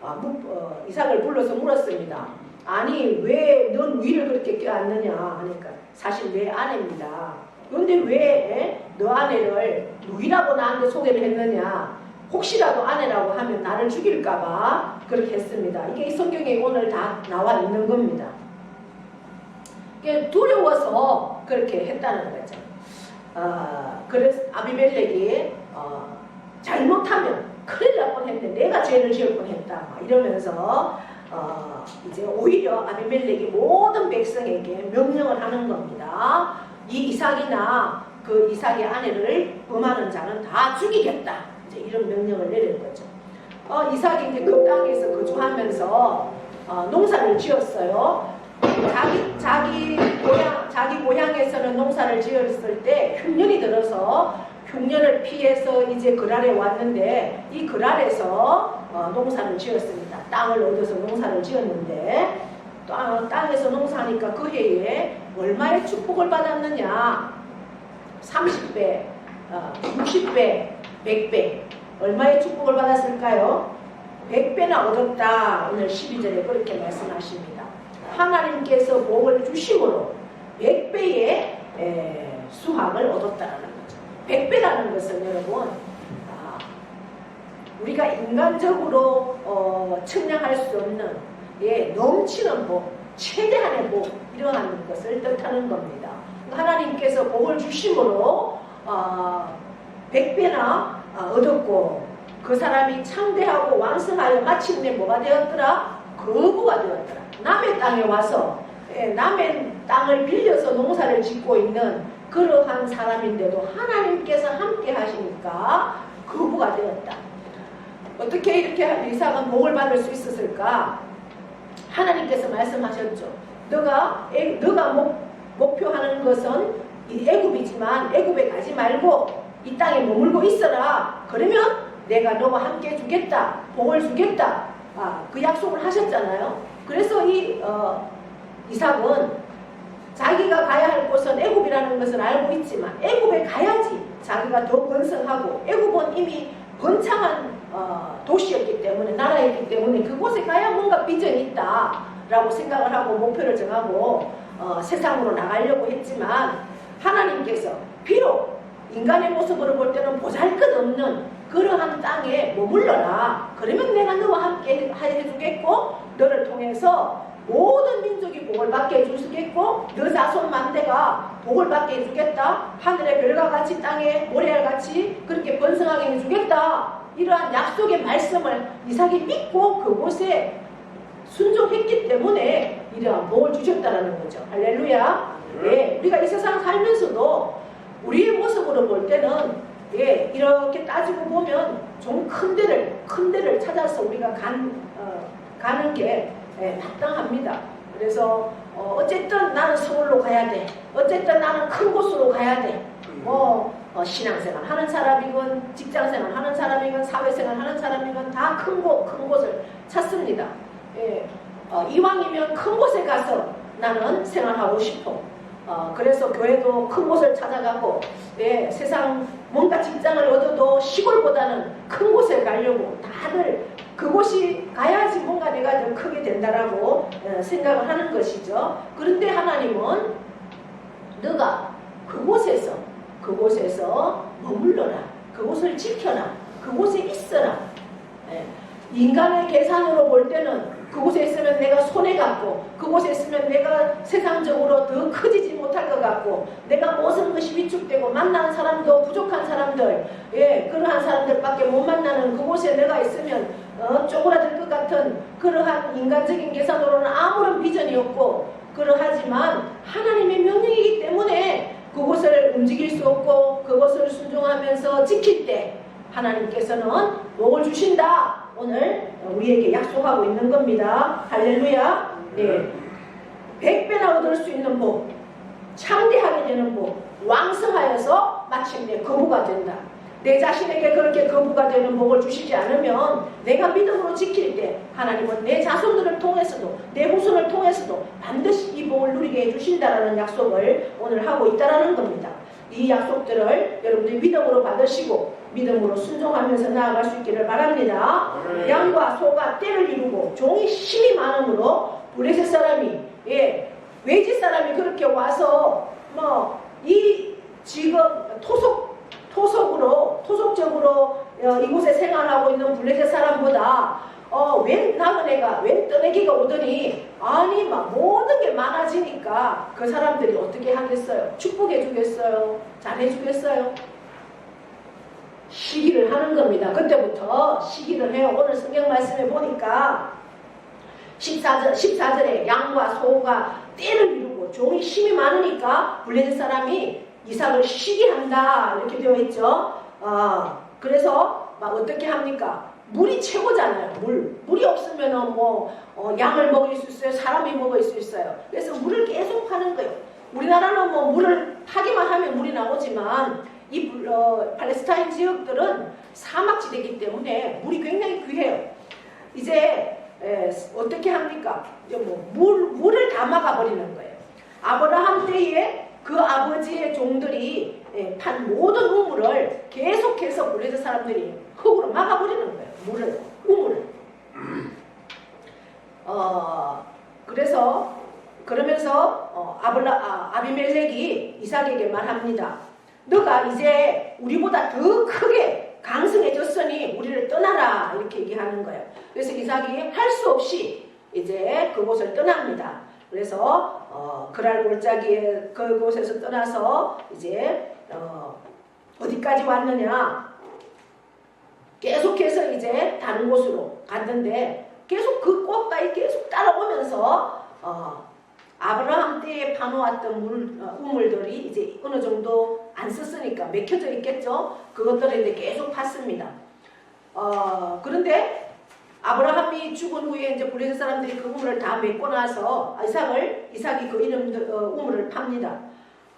A: 이삭을 불러서 물었습니다. 아니 왜 넌 위를 그렇게 껴안느냐 하니까 사실 내 아내입니다. 그런데 왜 너 아내를 누이라고 나한테 소개를 했느냐, 혹시라도 아내라고 하면 나를 죽일까봐 그렇게 했습니다. 이게 이 성경에 오늘 다 나와 있는 겁니다. 이게 두려워서 그렇게 했다는 거죠. 그래서 아비멜렉이 잘못하면 큰일 날 뻔했네, 내가 죄를 지을 뻔했다 막 이러면서 이제 오히려 아비멜렉이 모든 백성에게 명령을 하는 겁니다. 이 이삭이나 그 이삭의 아내를 범하는 자는 다 죽이겠다. 이제 이런 명령을 내린 거죠. 이삭이 이제 그 땅에서 거주하면서 농사를 지었어요. 자기 고향에서는 농사를 지었을 때 흉년이 들어서 흉년을 피해서 이제 그랄에 왔는데 이 그랄에서 농사를 지었습니다. 땅을 얻어서 농사를 지었는데 땅에서 농사하니까 그 해에 얼마의 축복을 받았느냐? 30배, 60배, 100배. 얼마의 축복을 받았을까요? 100배나 얻었다. 오늘 12절에 그렇게 말씀하십니다. 하나님께서 복을 주심으로 100배의 수확을 얻었다라는 거죠. 100배라는 것은 여러분 우리가 인간적으로 측량할 수 없는 넘치는 복, 최대한의 복 이러한 것을 뜻하는 겁니다. 하나님께서 복을 주심으로 100배나 얻었고 그 사람이 창대하고 왕성하여 마침내 뭐가 되었더라? 거부가 되었더라. 남의 땅에 와서 남의 땅을 빌려서 농사를 짓고 있는 그러한 사람인데도 하나님께서 함께 하시니까 거부가 되었다. 어떻게 이렇게 이삭은 복을 받을 수 있었을까? 하나님께서 말씀하셨죠. 너가 목표하는 것은 이 애굽이지만 애굽에 가지 말고 이 땅에 머물고 있어라. 그러면 내가 너와 함께 주겠다. 복을 주겠다. 그 약속을 하셨잖아요. 그래서 이삭은 자기가 가야 할 곳은 애굽이라는 것을 알고 있지만 애굽에 가야지 자기가 더 번성하고 애굽은 이미 번창한 도시였기 때문에 나라였기 때문에 그곳에 가야 뭔가 비전이 있다라고 생각을 하고 목표를 정하고 세상으로 나가려고 했지만 하나님께서 비록 인간의 모습으로 볼 때는 보잘것없는 그러한 땅에 머물러라. 그러면 내가 너와 함께 해주겠고 너를 통해서 모든 민족이 복을 받게 해주겠고 너 자손 만대가 복을 받게 해주겠다. 하늘의 별과 같이 땅에 모래알같이 그렇게 번성하게 해주겠다. 이러한 약속의 말씀을 이삭이 믿고 그곳에 순종했기 때문에 이러한 복을 주셨다는 거죠. 할렐루야. 우리가 이 세상 살면서도 우리의 모습으로 볼 때는 이렇게 따지고 보면 좀 큰 데를 찾아서 우리가 가는 게 마땅합니다. 그래서 어쨌든 나는 서울로 가야 돼. 어쨌든 나는 큰 곳으로 가야 돼. 신앙생활 하는 사람이건 직장생활 하는 사람이건 사회생활 하는 사람이건 다 큰 곳을 찾습니다. 이왕이면 큰 곳에 가서 나는 생활하고 싶어. 그래서 교회도 큰 곳을 찾아가고 세상 뭔가 직장을 얻어도 시골보다는 큰 곳에 가려고 다들 그곳이 가야지 뭔가 내가 더 크게 된다라고 생각을 하는 것이죠. 그런데 하나님은 너가 그곳에서 머물러라. 그곳을 지켜라. 그곳에 있어라. 인간의 계산으로 볼 때는 그곳에 있으면 내가 손해갖고 그곳에 있으면 내가 세상적으로 더 커지지 못할 것 같고 내가 모든 것이 위축되고 만나는 사람도 부족한 사람들 그러한 사람들밖에 못 만나는 그곳에 내가 있으면 쪼그라들 것 같은 그러한 인간적인 계산으로는 아무런 비전이 없고 그러하지만 하나님의 명령이기 때문에 그곳을 움직일 수 없고 그곳을 순종하면서 지킬 때 하나님께서는 복을 주신다. 오늘 우리에게 약속하고 있는 겁니다. 할렐루야. 100배나 얻을 수 있는 복, 창대하게 되는 복, 왕성하여서 마침내 거부가 된다. 내 자신에게 그렇게 거부가 되는 복을 주시지 않으면 내가 믿음으로 지킬 때 하나님은 내 자손들을 통해서도 내 후손을 통해서도 반드시 이 복을 누리게 해주신다라는 약속을 오늘 하고 있다라는 겁니다. 이 약속들을 여러분들이 믿음으로 받으시고 믿음으로 순종하면서 나아갈 수 있기를 바랍니다. 양과 소가 떼를 이루고 종이 힘이 많으므로 블레셋 사람이 외지 사람이 그렇게 와서 지금 토속적으로 이곳에 생활하고 있는 블레셋 사람보다 웬 나그네가 웬 떠내기가 오더니 모든 게 많아지니까 그 사람들이 어떻게 하겠어요? 축복해 주겠어요? 잘해 주겠어요? 시기를 하는 겁니다. 그때부터 시기를 해요. 오늘 성경 말씀에 보니까 14절에 양과 소가 떼를 이루고 종이 힘이 많으니까 블레셋 사람이 이삭을 시기한다 이렇게 되어 있죠. 그래서 어떻게 합니까? 물이 최고잖아요. 물이 없으면은 양을 먹일 수 있어요. 사람이 먹을 수 있어요. 그래서 물을 계속 파는 거예요. 우리나라는 물을 파기만 하면 물이 나오지만 이 팔레스타인 지역들은 사막지대이기 때문에 물이 굉장히 귀해요. 이제 어떻게 합니까? 이제 물을 다 막아버리는 거예요. 아브라함 때에 그 아버지의 종들이 판 모든 우물을 계속해서 블레셋 사람들이 흙으로 막아버리는 거예요. 우물을. 그러면서 아비멜렉이 이삭에게 말합니다. 너가 이제 우리보다 더 크게 강성해졌으니 우리를 떠나라 이렇게 얘기하는 거예요. 그래서 이삭이 할 수 없이 이제 그곳을 떠납니다. 그래서 그랄 골짜기에 그곳에서 떠나서 이제 어디까지 왔느냐? 계속해서 이제 다른 곳으로 갔는데 계속 그 꽃가에 계속 따라오면서 아브라함 때에 파놓았던 우물들이 이제 어느 정도 안 썼으니까 맥혀져 있겠죠. 그것들을 이제 계속 팠습니다. 그런데 아브라함이 죽은 후에 이제 블레셋 사람들이 그 우물을 다 메고 나서 이삭이 그 우물을 팝니다.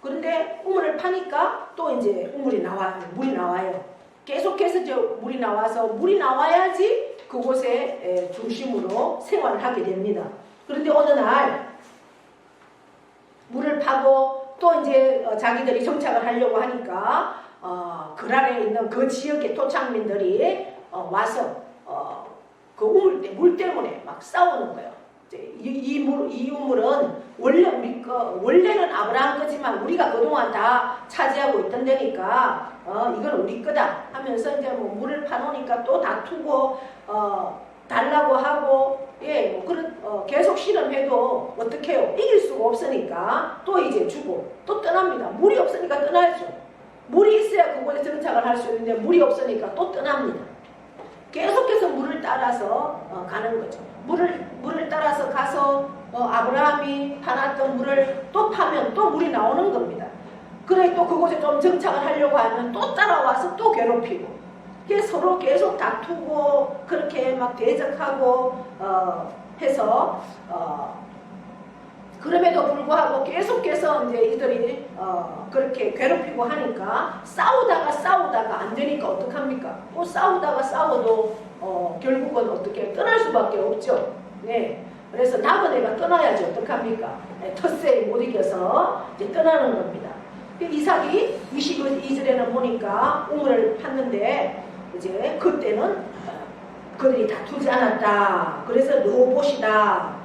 A: 그런데 우물을 파니까 또 이제 물이 나와요. 계속해서 이제 물이 나와서 물이 나와야지 그곳의 중심으로 생활을 하게 됩니다. 그런데 어느 날 물을 파고 또 이제 자기들이 정착을 하려고 하니까 그랄에 있는 그 지역의 토착민들이 와서 그 물 때문에 막 싸우는 거예요. 이 우물은 원래는 아브라함 거지만 우리가 그동안 다 차지하고 있던 데니까 이건 우리 거다 하면서 이제 물을 파놓으니까 또 다투고 달라고 하고 계속 실험해도 어떻게 해요? 이길 수가 없으니까 또 이제 주고 또 떠납니다. 물이 없으니까 떠나야죠. 물이 있어야 그곳에 정착을 할 수 있는데 물이 없으니까 또 떠납니다. 계속해서 물을 따라서 가는 거죠. 물을 따라서 가서 아브라함이 파놨던 물을 또 파면 또 물이 나오는 겁니다. 그래 또 그곳에 좀 정착을 하려고 하면 또 따라와서 또 괴롭히고 서로 계속 다투고 그렇게 막 대적하고 해서 그럼에도 불구하고 계속해서 이제 이들이 그렇게 괴롭히고 하니까 싸우다가 안 되니까 어떡합니까? 싸워도 결국은 어떻게 떠날 수밖에 없죠. 네. 그래서 남은 애가 떠나야지 어떡합니까? 텃세에 못 이겨서 이제 떠나는 겁니다. 이삭이 22절에는 보니까 우물을 팠는데 이제 그때는 그들이 다투지 않았다. 그래서 노봇이다.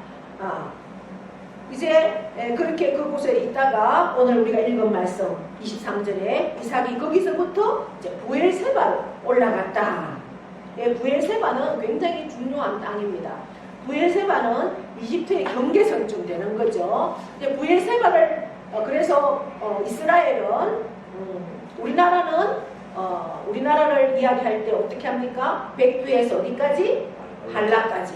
A: 이제 그렇게 그곳에 있다가 오늘 우리가 읽은 말씀 23절에 이삭이 거기서부터 이제 부엘세바로 올라갔다. 부엘세바는 굉장히 중요한 땅입니다. 부엘세바는 이집트의 경계선쯤 되는 거죠. 부엘세바를 그래서 이스라엘은 우리나라를 이야기할 때 어떻게 합니까? 백두에서 어디까지? 할라까지.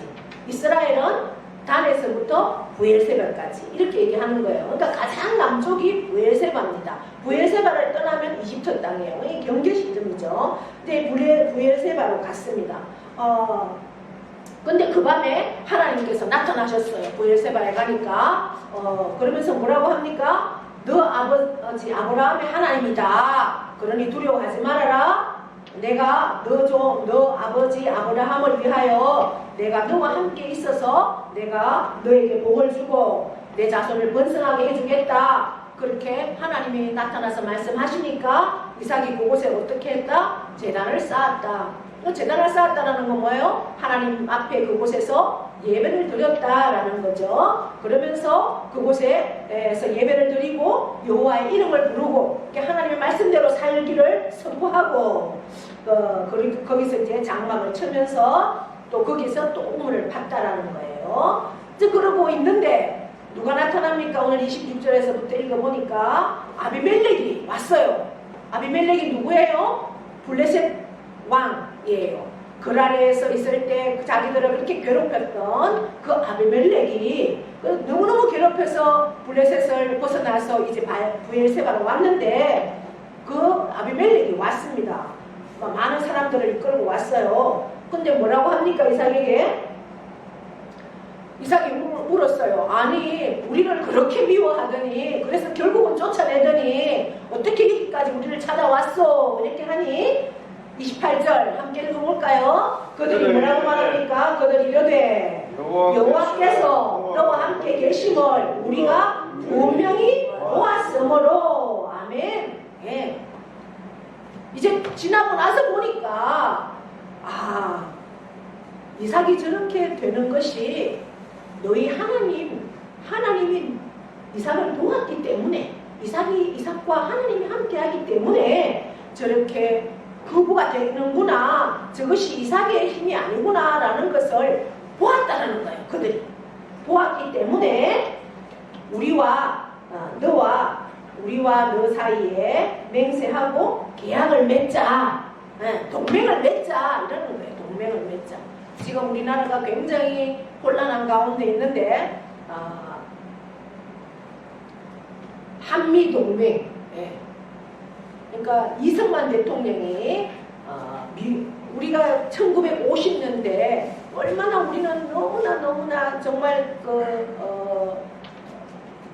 A: 이스라엘은 단에서부터 부엘세바까지 이렇게 얘기하는 거예요. 그러니까 가장 남쪽이 부엘세바입니다. 부엘세바를 떠나면 이집트 땅이에요. 이게 경계 시점이죠. 근데 부엘세바로 갔습니다. 근데 그 밤에 하나님께서 나타나셨어요. 부엘세바에 가니까 그러면서 뭐라고 합니까? 너 아버지 아브라함의 하나님이다. 그러니 두려워하지 말아라. 내가 너 아버지 아브라함을 위하여 내가 너와 함께 있어서 내가 너에게 복을 주고 내 자손을 번성하게 해주겠다. 그렇게 하나님이 나타나서 말씀하시니까 이삭이 그곳에 어떻게 했다? 제단을 쌓았다. 제단을 쌓았다는 건 뭐예요? 하나님 앞에 그곳에서 예배를 드렸다라는 거죠. 그러면서 그곳에서 예배를 드리고 여호와의 이름을 부르고 하나님의 말씀대로 살기를 선포하고 거기서 이제 장막을 치면서 또 거기서 또 우물을 팠다라는 거예요. 이제 그러고 있는데 누가 나타납니까? 오늘 26절에서부터 읽어보니까 아비멜렉이 왔어요. 아비멜렉이 누구예요? 블레셋 왕이에요. 그랄에서 있을 때 자기들을 그렇게 괴롭혔던 그 아비멜렉이 너무너무 괴롭혀서 블레셋을 벗어나서 이제 부엘세바로 왔는데 그 아비멜렉이 왔습니다. 많은 사람들을 이끌고 왔어요. 근데 뭐라고 합니까 이삭에게? 이삭이 물었어요. 아니 우리를 그렇게 미워하더니 그래서 결국은 쫓아내더니 어떻게 여기까지 우리를 찾아왔어? 이렇게 하니 28절 함께 읽어볼까요? 그들이 뭐라고 말합니까? 그들이 이르되 여호와께서 너와 함께 계심을 우리가 분명히 보았으므로 아멘. 예. 이제 지나고 나서 보니까 이삭이 저렇게 되는 것이 너희 하나님이 이삭을 도왔기 때문에 이삭과 하나님이 함께하기 때문에 저렇게 부부가 되는구나. 저것이 이삭의 힘이 아니구나 라는 것을 보았다는 거예요. 그들이 보았기 때문에 우리와 너 사이에 맹세하고 계약을 맺자. 동맹을 맺자 이러는 거예요. 동맹을 맺자. 지금 우리나라가 굉장히 혼란한 가운데 있는데 한미동맹. 그러니까 이승만 대통령이 우리가 1950년대 얼마나 우리는 너무나 정말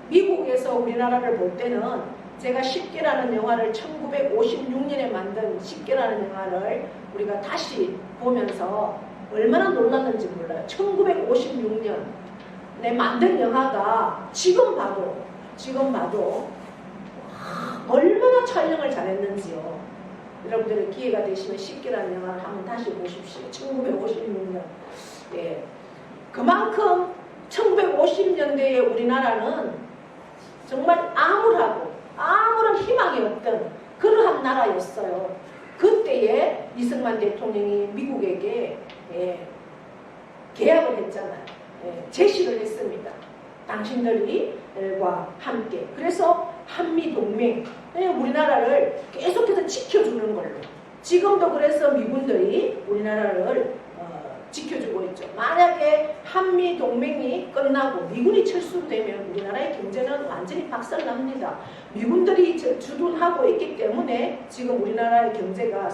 A: 미국에서 우리나라를 볼 때는 제가 10개라는 영화를 1956년에 만든 10개라는 영화를 우리가 다시 보면서 얼마나 놀랐는지 몰라요. 1956년에 만든 영화가 지금 봐도 얼마나 촬영을 잘했는지요. 여러분들의 기회가 되시면 10개라는 영화를 한번 다시 보십시오. 1956년. 예. 그만큼 1950년대에 우리나라는 정말 아무런 희망이 없던 그러한 나라였어요. 그때에 이승만 대통령이 미국에게 계약을 했잖아요. 제시를 했습니다. 당신들과 함께. 그래서 한미동맹, 우리나라를 계속해서 지켜주는 걸로. 지금도 그래서 미군들이 우리나라를 지켜주고 있죠. 만약에 한미동맹이 끝나고 미군이 철수되면 우리나라의 경제는 완전히 박살납니다. 미군들이 주둔하고 있기 때문에 지금 우리나라의 경제가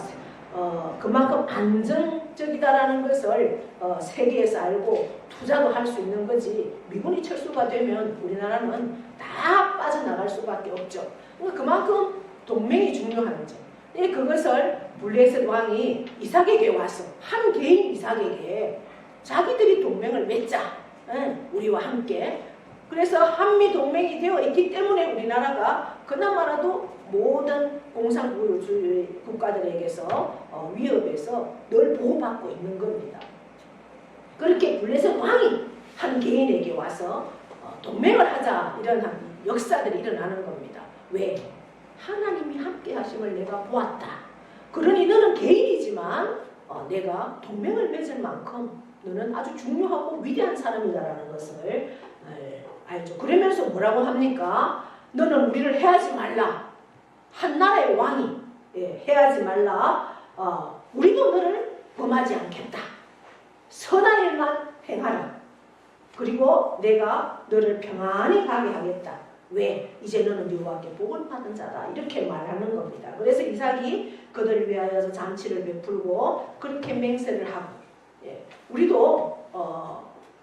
A: 그만큼 안정적이다라는 것을 세계에서 알고 투자도 할 수 있는 거지. 미군이 철수가 되면 우리나라는 다 빠져나갈 수밖에 없죠. 그만큼 동맹이 중요한 거죠. 그것을 블레셋 왕이 이삭에게 와서 한 개인 이삭에게 자기들이 동맹을 맺자. 우리와 함께. 그래서 한미 동맹이 되어 있기 때문에 우리나라가 그나마라도 모든 공산주의 국가들에게서 위협에서 늘 보호받고 있는 겁니다. 그렇게 블레셋 왕이 한 개인에게 와서 동맹을 하자 이런 역사들이 일어나는 겁니다. 왜? 하나님이 함께 하심을 내가 보았다. 그러니 너는 개인이지만 내가 동맹을 맺을 만큼 너는 아주 중요하고 위대한 사람이다라는 것을 알죠. 그러면서 뭐라고 합니까? 너는 우리를 해하지 말라. 한 나라의 왕이 해하지 말라. 우리도 너를 범하지 않겠다. 선한 일만 행하라. 그리고 내가 너를 평안히 가게 하겠다. 왜? 이제 너는 여호와께 복을 받은 자다. 이렇게 말하는 겁니다. 그래서 이삭이 그들을 위하여서 잔치를 베풀고 그렇게 맹세를 하고, 우리도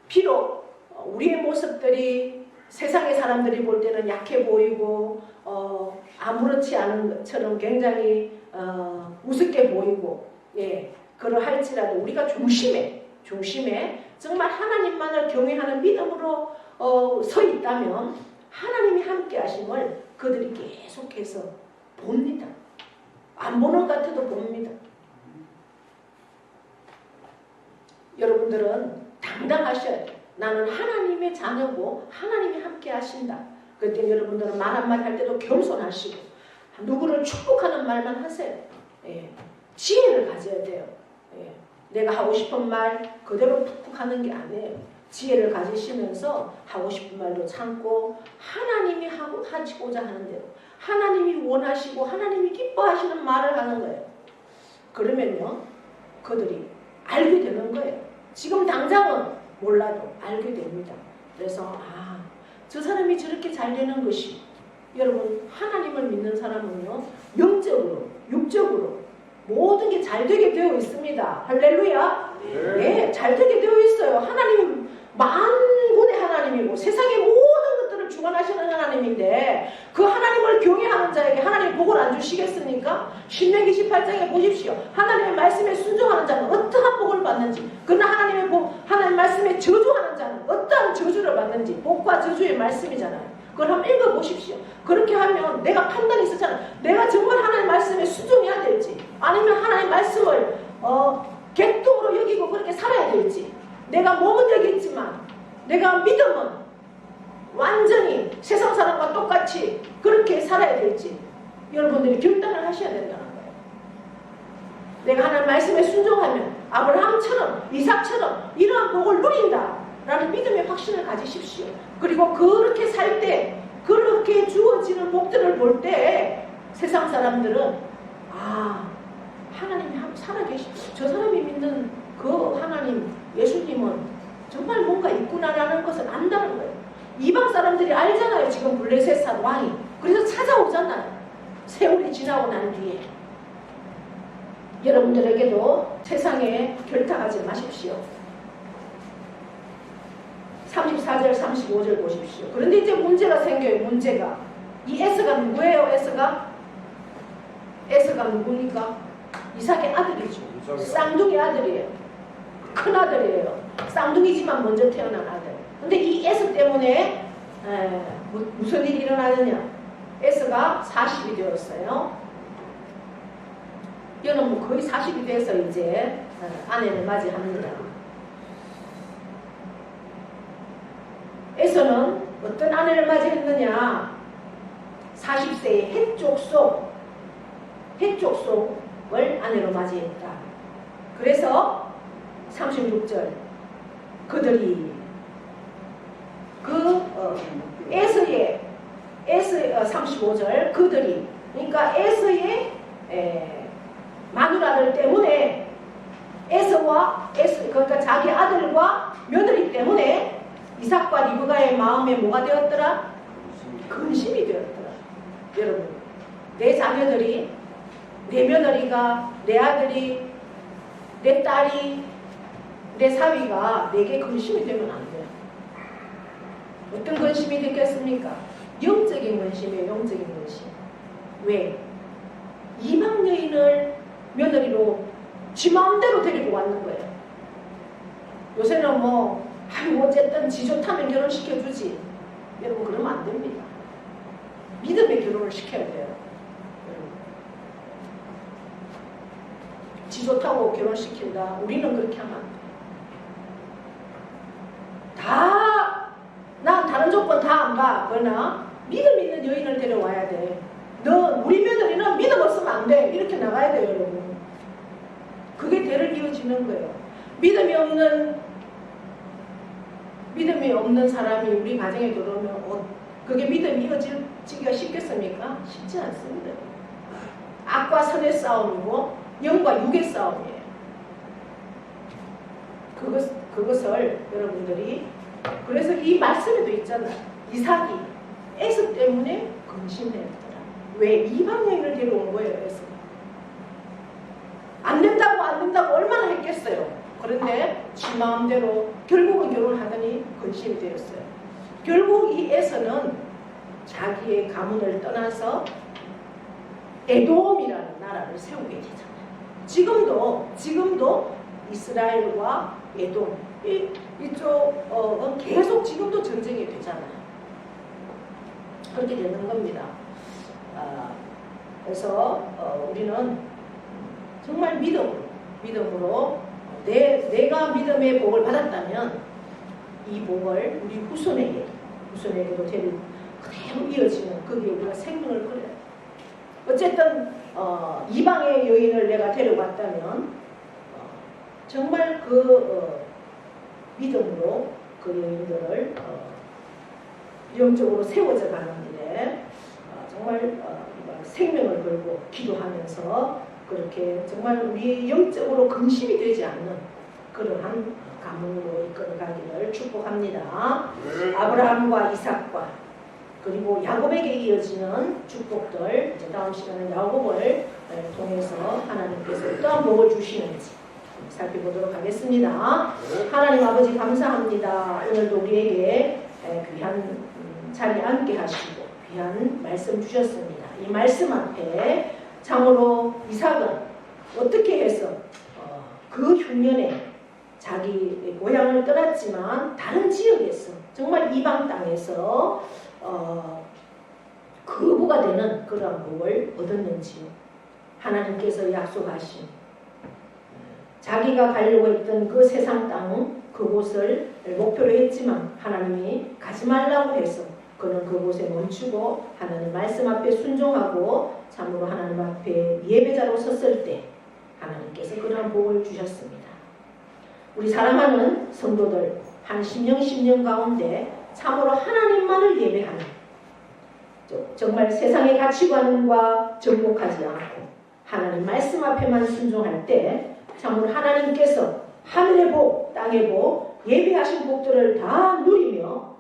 A: 비록 우리의 모습들이 세상의 사람들이 볼 때는 약해 보이고 아무렇지 않은 것처럼 굉장히 우습게 보이고, 그러할지라도 우리가 중심에 정말 하나님만을 경외하는 믿음으로 서 있다면 하나님이 함께 하심을 그들이 계속해서 봅니다. 안 보는 것 같아도 봅니다. 여러분들은 당당하셔야 돼요. 나는 하나님의 자녀고 하나님이 함께 하신다. 그때 여러분들은 말 한마디 할 때도 겸손하시고 누구를 축복하는 말만 하세요. 지혜를 가져야 돼요. 내가 하고 싶은 말 그대로 푹푹 하는 게 아니에요. 지혜를 가지시면서 하고 싶은 말도 참고 하나님이 하시고자 하는 대로 하나님이 원하시고 하나님이 기뻐하시는 말을 하는 거예요. 그러면요 그들이 알게 되는 거예요. 지금 당장은 몰라도 알게 됩니다. 그래서 저 사람이 저렇게 잘 되는 것이, 여러분 하나님을 믿는 사람은요 영적으로 육적으로 모든 게 잘 되게 되어 있습니다. 할렐루야. 네, 잘 되게 되어 있어요. 하나님 만군의 하나님이고 세상의 모든 것들을 주관하시는 하나님인데 그 하나님을 경외하는 자에게 하나님 복을 안 주시겠습니까? 신명기 18장에 보십시오. 하나님의 말씀에 순종하는 자는 어떠한 복을 받는지, 그러나 하나님의 복, 하나님 말씀에 저주하는 자는 어떠한 저주를 받는지, 복과 저주의 말씀이잖아요. 그걸 한번 읽어보십시오. 그렇게 하면 내가 판단이 있었잖아요. 내가 정말 하나님 말씀에 순종해야 될지, 아니면 하나님 말씀을 객동으로 여기고 그렇게 살아야 될지, 내가 몸은 여기 있지만 내가 믿음은 완전히 세상 사람과 똑같이 그렇게 살아야 될지 여러분들이 결단을 하셔야 된다는 거예요. 내가 하나님 말씀에 순종하면 아브라함처럼 이삭처럼 이러한 복을 누린다라는 믿음의 확신을 가지십시오. 그리고 그렇게 살 때 그렇게 주어지는 복들을 볼 때 세상 사람들은 하나님이 살아계시, 저 사람이 믿는 그 하나님 예수님은 정말 뭔가 있구나라는 것을 안다는 거예요. 이방 사람들이 알잖아요. 지금 블레셋 왕이. 그래서 찾아오잖아요. 세월이 지나고 난 뒤에. 여러분들에게도 세상에 결탁하지 마십시오. 34절 35절 보십시오. 그런데 이제 문제가 생겨요. 문제가. 이 에서가 누구예요? 에서가 누구니까? 이삭의 아들이죠. 쌍둥이 아들이에요. 큰 아들이에요. 쌍둥이지만 먼저 태어난 아들. 근데 이 에서 때문에 무슨 일이 일어나느냐? 에서가 40이 되었어요. 얘는 뭐 거의 40이 돼서 이제 아내를 맞이합니다. 에서는 어떤 아내를 맞이했느냐? 40세의 헷족속을 아내로 맞이했다. 그래서 36절 그들이 에서의 35절 그들이, 그러니까 에서의 마누라들 때문에 그러니까 자기 아들과 며느리 때문에 이삭과 리브가의 마음에 뭐가 되었더라? 근심이 되었더라. 여러분, 내 자녀들이, 내 며느리가, 내 아들이, 내 딸이, 내 사위가 내게 근심이 되면 안 돼요. 어떤 근심이 되겠습니까? 영적인 근심이에요. 영적인 근심. 왜? 이방 여인을 며느리로 지 마음대로 데리고 왔는 거예요. 요새는 어쨌든 지 좋다면 결혼시켜주지. 여러분, 그러면 안 됩니다. 믿음의 결혼을 시켜야 돼요. 지 좋다고 결혼시킨다. 우리는 그렇게 하면 안 돼요. 난 다른 조건 다 안 봐. 그러나 믿음 있는 여인을 데려와야 돼. 우리 며느리는 믿음 없으면 안 돼. 이렇게 나가야 돼요, 여러분. 그게 대를 이어지는 거예요. 믿음이 없는 사람이 우리 가정에 들어오면 그게 믿음이 이어지기가 쉽겠습니까? 쉽지 않습니다. 악과 선의 싸움이고 영과 육의 싸움이에요. 그것을 여러분들이, 그래서 이 말씀에도 있잖아요. 이삭이 에서 때문에 근심했더라. 왜? 이방 여인을 데려온 거예요. 에서가 안 된다고 얼마나 했겠어요. 그런데 지 마음대로 결국은 결혼하더니 근심이 되었어요. 결국 이 에서는 자기의 가문을 떠나서 에돔이라는 나라를 세우게 되잖아요. 지금도 이스라엘과 에돔 이쪽은 계속 지금도 전쟁이 되잖아요. 그렇게 되는 겁니다. 그래서 우리는 정말 믿음으로 내가 믿음의 복을 받았다면 이 복을 우리 후손에게도 그대로 이어지는, 거기에 우리가 생명을 걸어야 돼요. 어쨌든 이방의 여인을 내가 데려갔다면 정말 믿음으로 그 여인들을 영적으로 세워져 가는 일에 정말 생명을 걸고 기도하면서 그렇게 정말 우리 영적으로 근심이 되지 않는 그러한 가문으로 이끌어가기를 축복합니다. 아브라함과 이삭과 그리고 야곱에게 이어지는 축복들, 이제 다음 시간은 야곱을 통해서 하나님께서 어떠한 복을 주시는지 살펴보도록 하겠습니다. 하나님 아버지 감사합니다. 오늘도 우리에게 귀한 자리에 앉게 하시고 귀한 말씀 주셨습니다. 이 말씀 앞에 참으로 이삭은 어떻게 해서 그 흉년에 자기 고향을 떠났지만 다른 지역에서 정말 이방 땅에서 거부가 되는 그러한 복을 얻었는지요. 하나님께서 약속하신 자기가 가려고 했던 그 세상 땅 그곳을 목표로 했지만 하나님이 가지 말라고 해서 그는 그곳에 멈추고 하나님 말씀 앞에 순종하고 참으로 하나님 앞에 예배자로 섰을 때 하나님께서 그러한 복을 주셨습니다. 우리 사랑하는 성도들 한 10년 가운데 참으로 하나님만을 예배하는 정말 세상의 가치관과 정복하지 않고 하나님 말씀 앞에만 순종할 때 참으로 하나님께서 하늘의 복, 땅의 복, 예배하신 복들을 다 누리며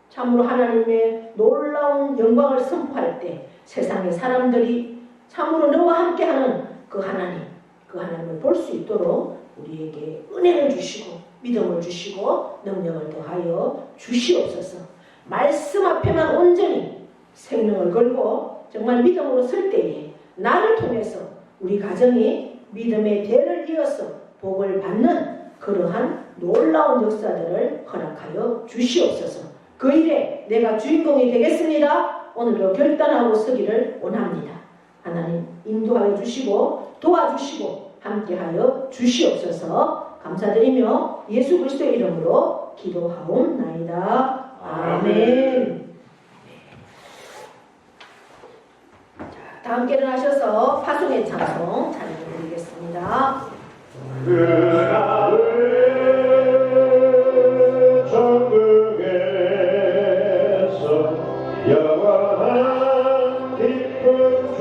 A: 참으로 하나님의 놀라운 영광을 선포할 때 세상의 사람들이 참으로 너와 함께하는 그 하나님을 볼 수 있도록 우리에게 은혜를 주시고 믿음을 주시고 능력을 더하여 주시옵소서. 말씀 앞에만 온전히 생명을 걸고 정말 믿음으로 설 때에 나를 통해서 우리 가정이 믿음의 대를 이어서 복을 받는 그러한 놀라운 역사들을 허락하여 주시옵소서. 그 일에 내가 주인공이 되겠습니다. 오늘도 결단하고 서기를 원합니다. 하나님 인도하여 주시고 도와주시고 함께하여 주시옵소서. 감사드리며 예수 그리스도의 이름으로 기도하옵나이다. 아멘. 다 함께 일어나셔서 파송의 찬송 찬양드리겠습니다.
B: 천국에서 영원한 기쁨 주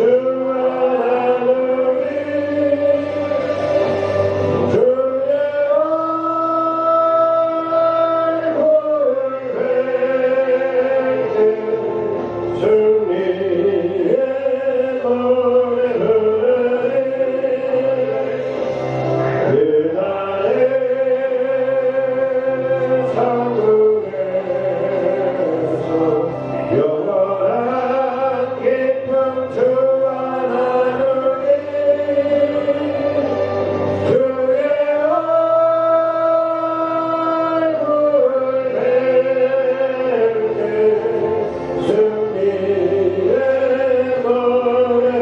B: 하나님이 주의 얼굴 뵙게 승리의 노래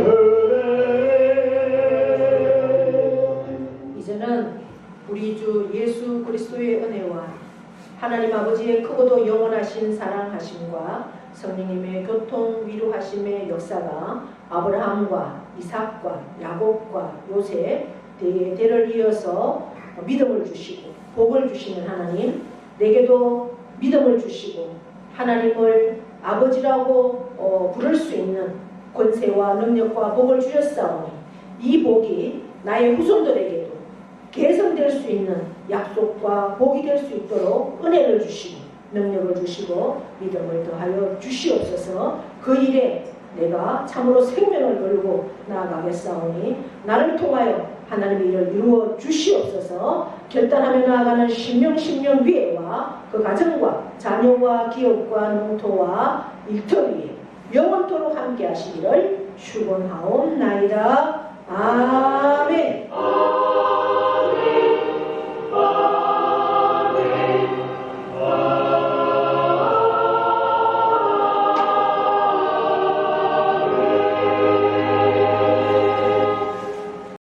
A: 우리 주 예수 그리스도의 은혜와 하나님 아버지의 크고도 영원하신 사랑하심과 성령님의 교통 위로하심의 역사가 아브라함과 이삭과 야곱과 요셉 대를 이어서 믿음을 주시고 복을 주시는 하나님, 내게도 믿음을 주시고 하나님을 아버지라고 부를 수 있는 권세와 능력과 복을 주셨사오니 이 복이 나의 후손들에게도 개선될 수 있는 약속과 복이 될 수 있도록 은혜를 주시고 능력을 주시고 믿음을 더하여 주시옵소서. 그 일에 내가 참으로 생명을 걸고 나아가겠사오니 나를 통하여 하나님의 일을 이루어 주시옵소서. 결단하며 나아가는 신명 위에와 그 가정과 자녀와 기업과 농토와 일터위에 영원토록 함께 하시기를 축원하옵나이다. 아멘.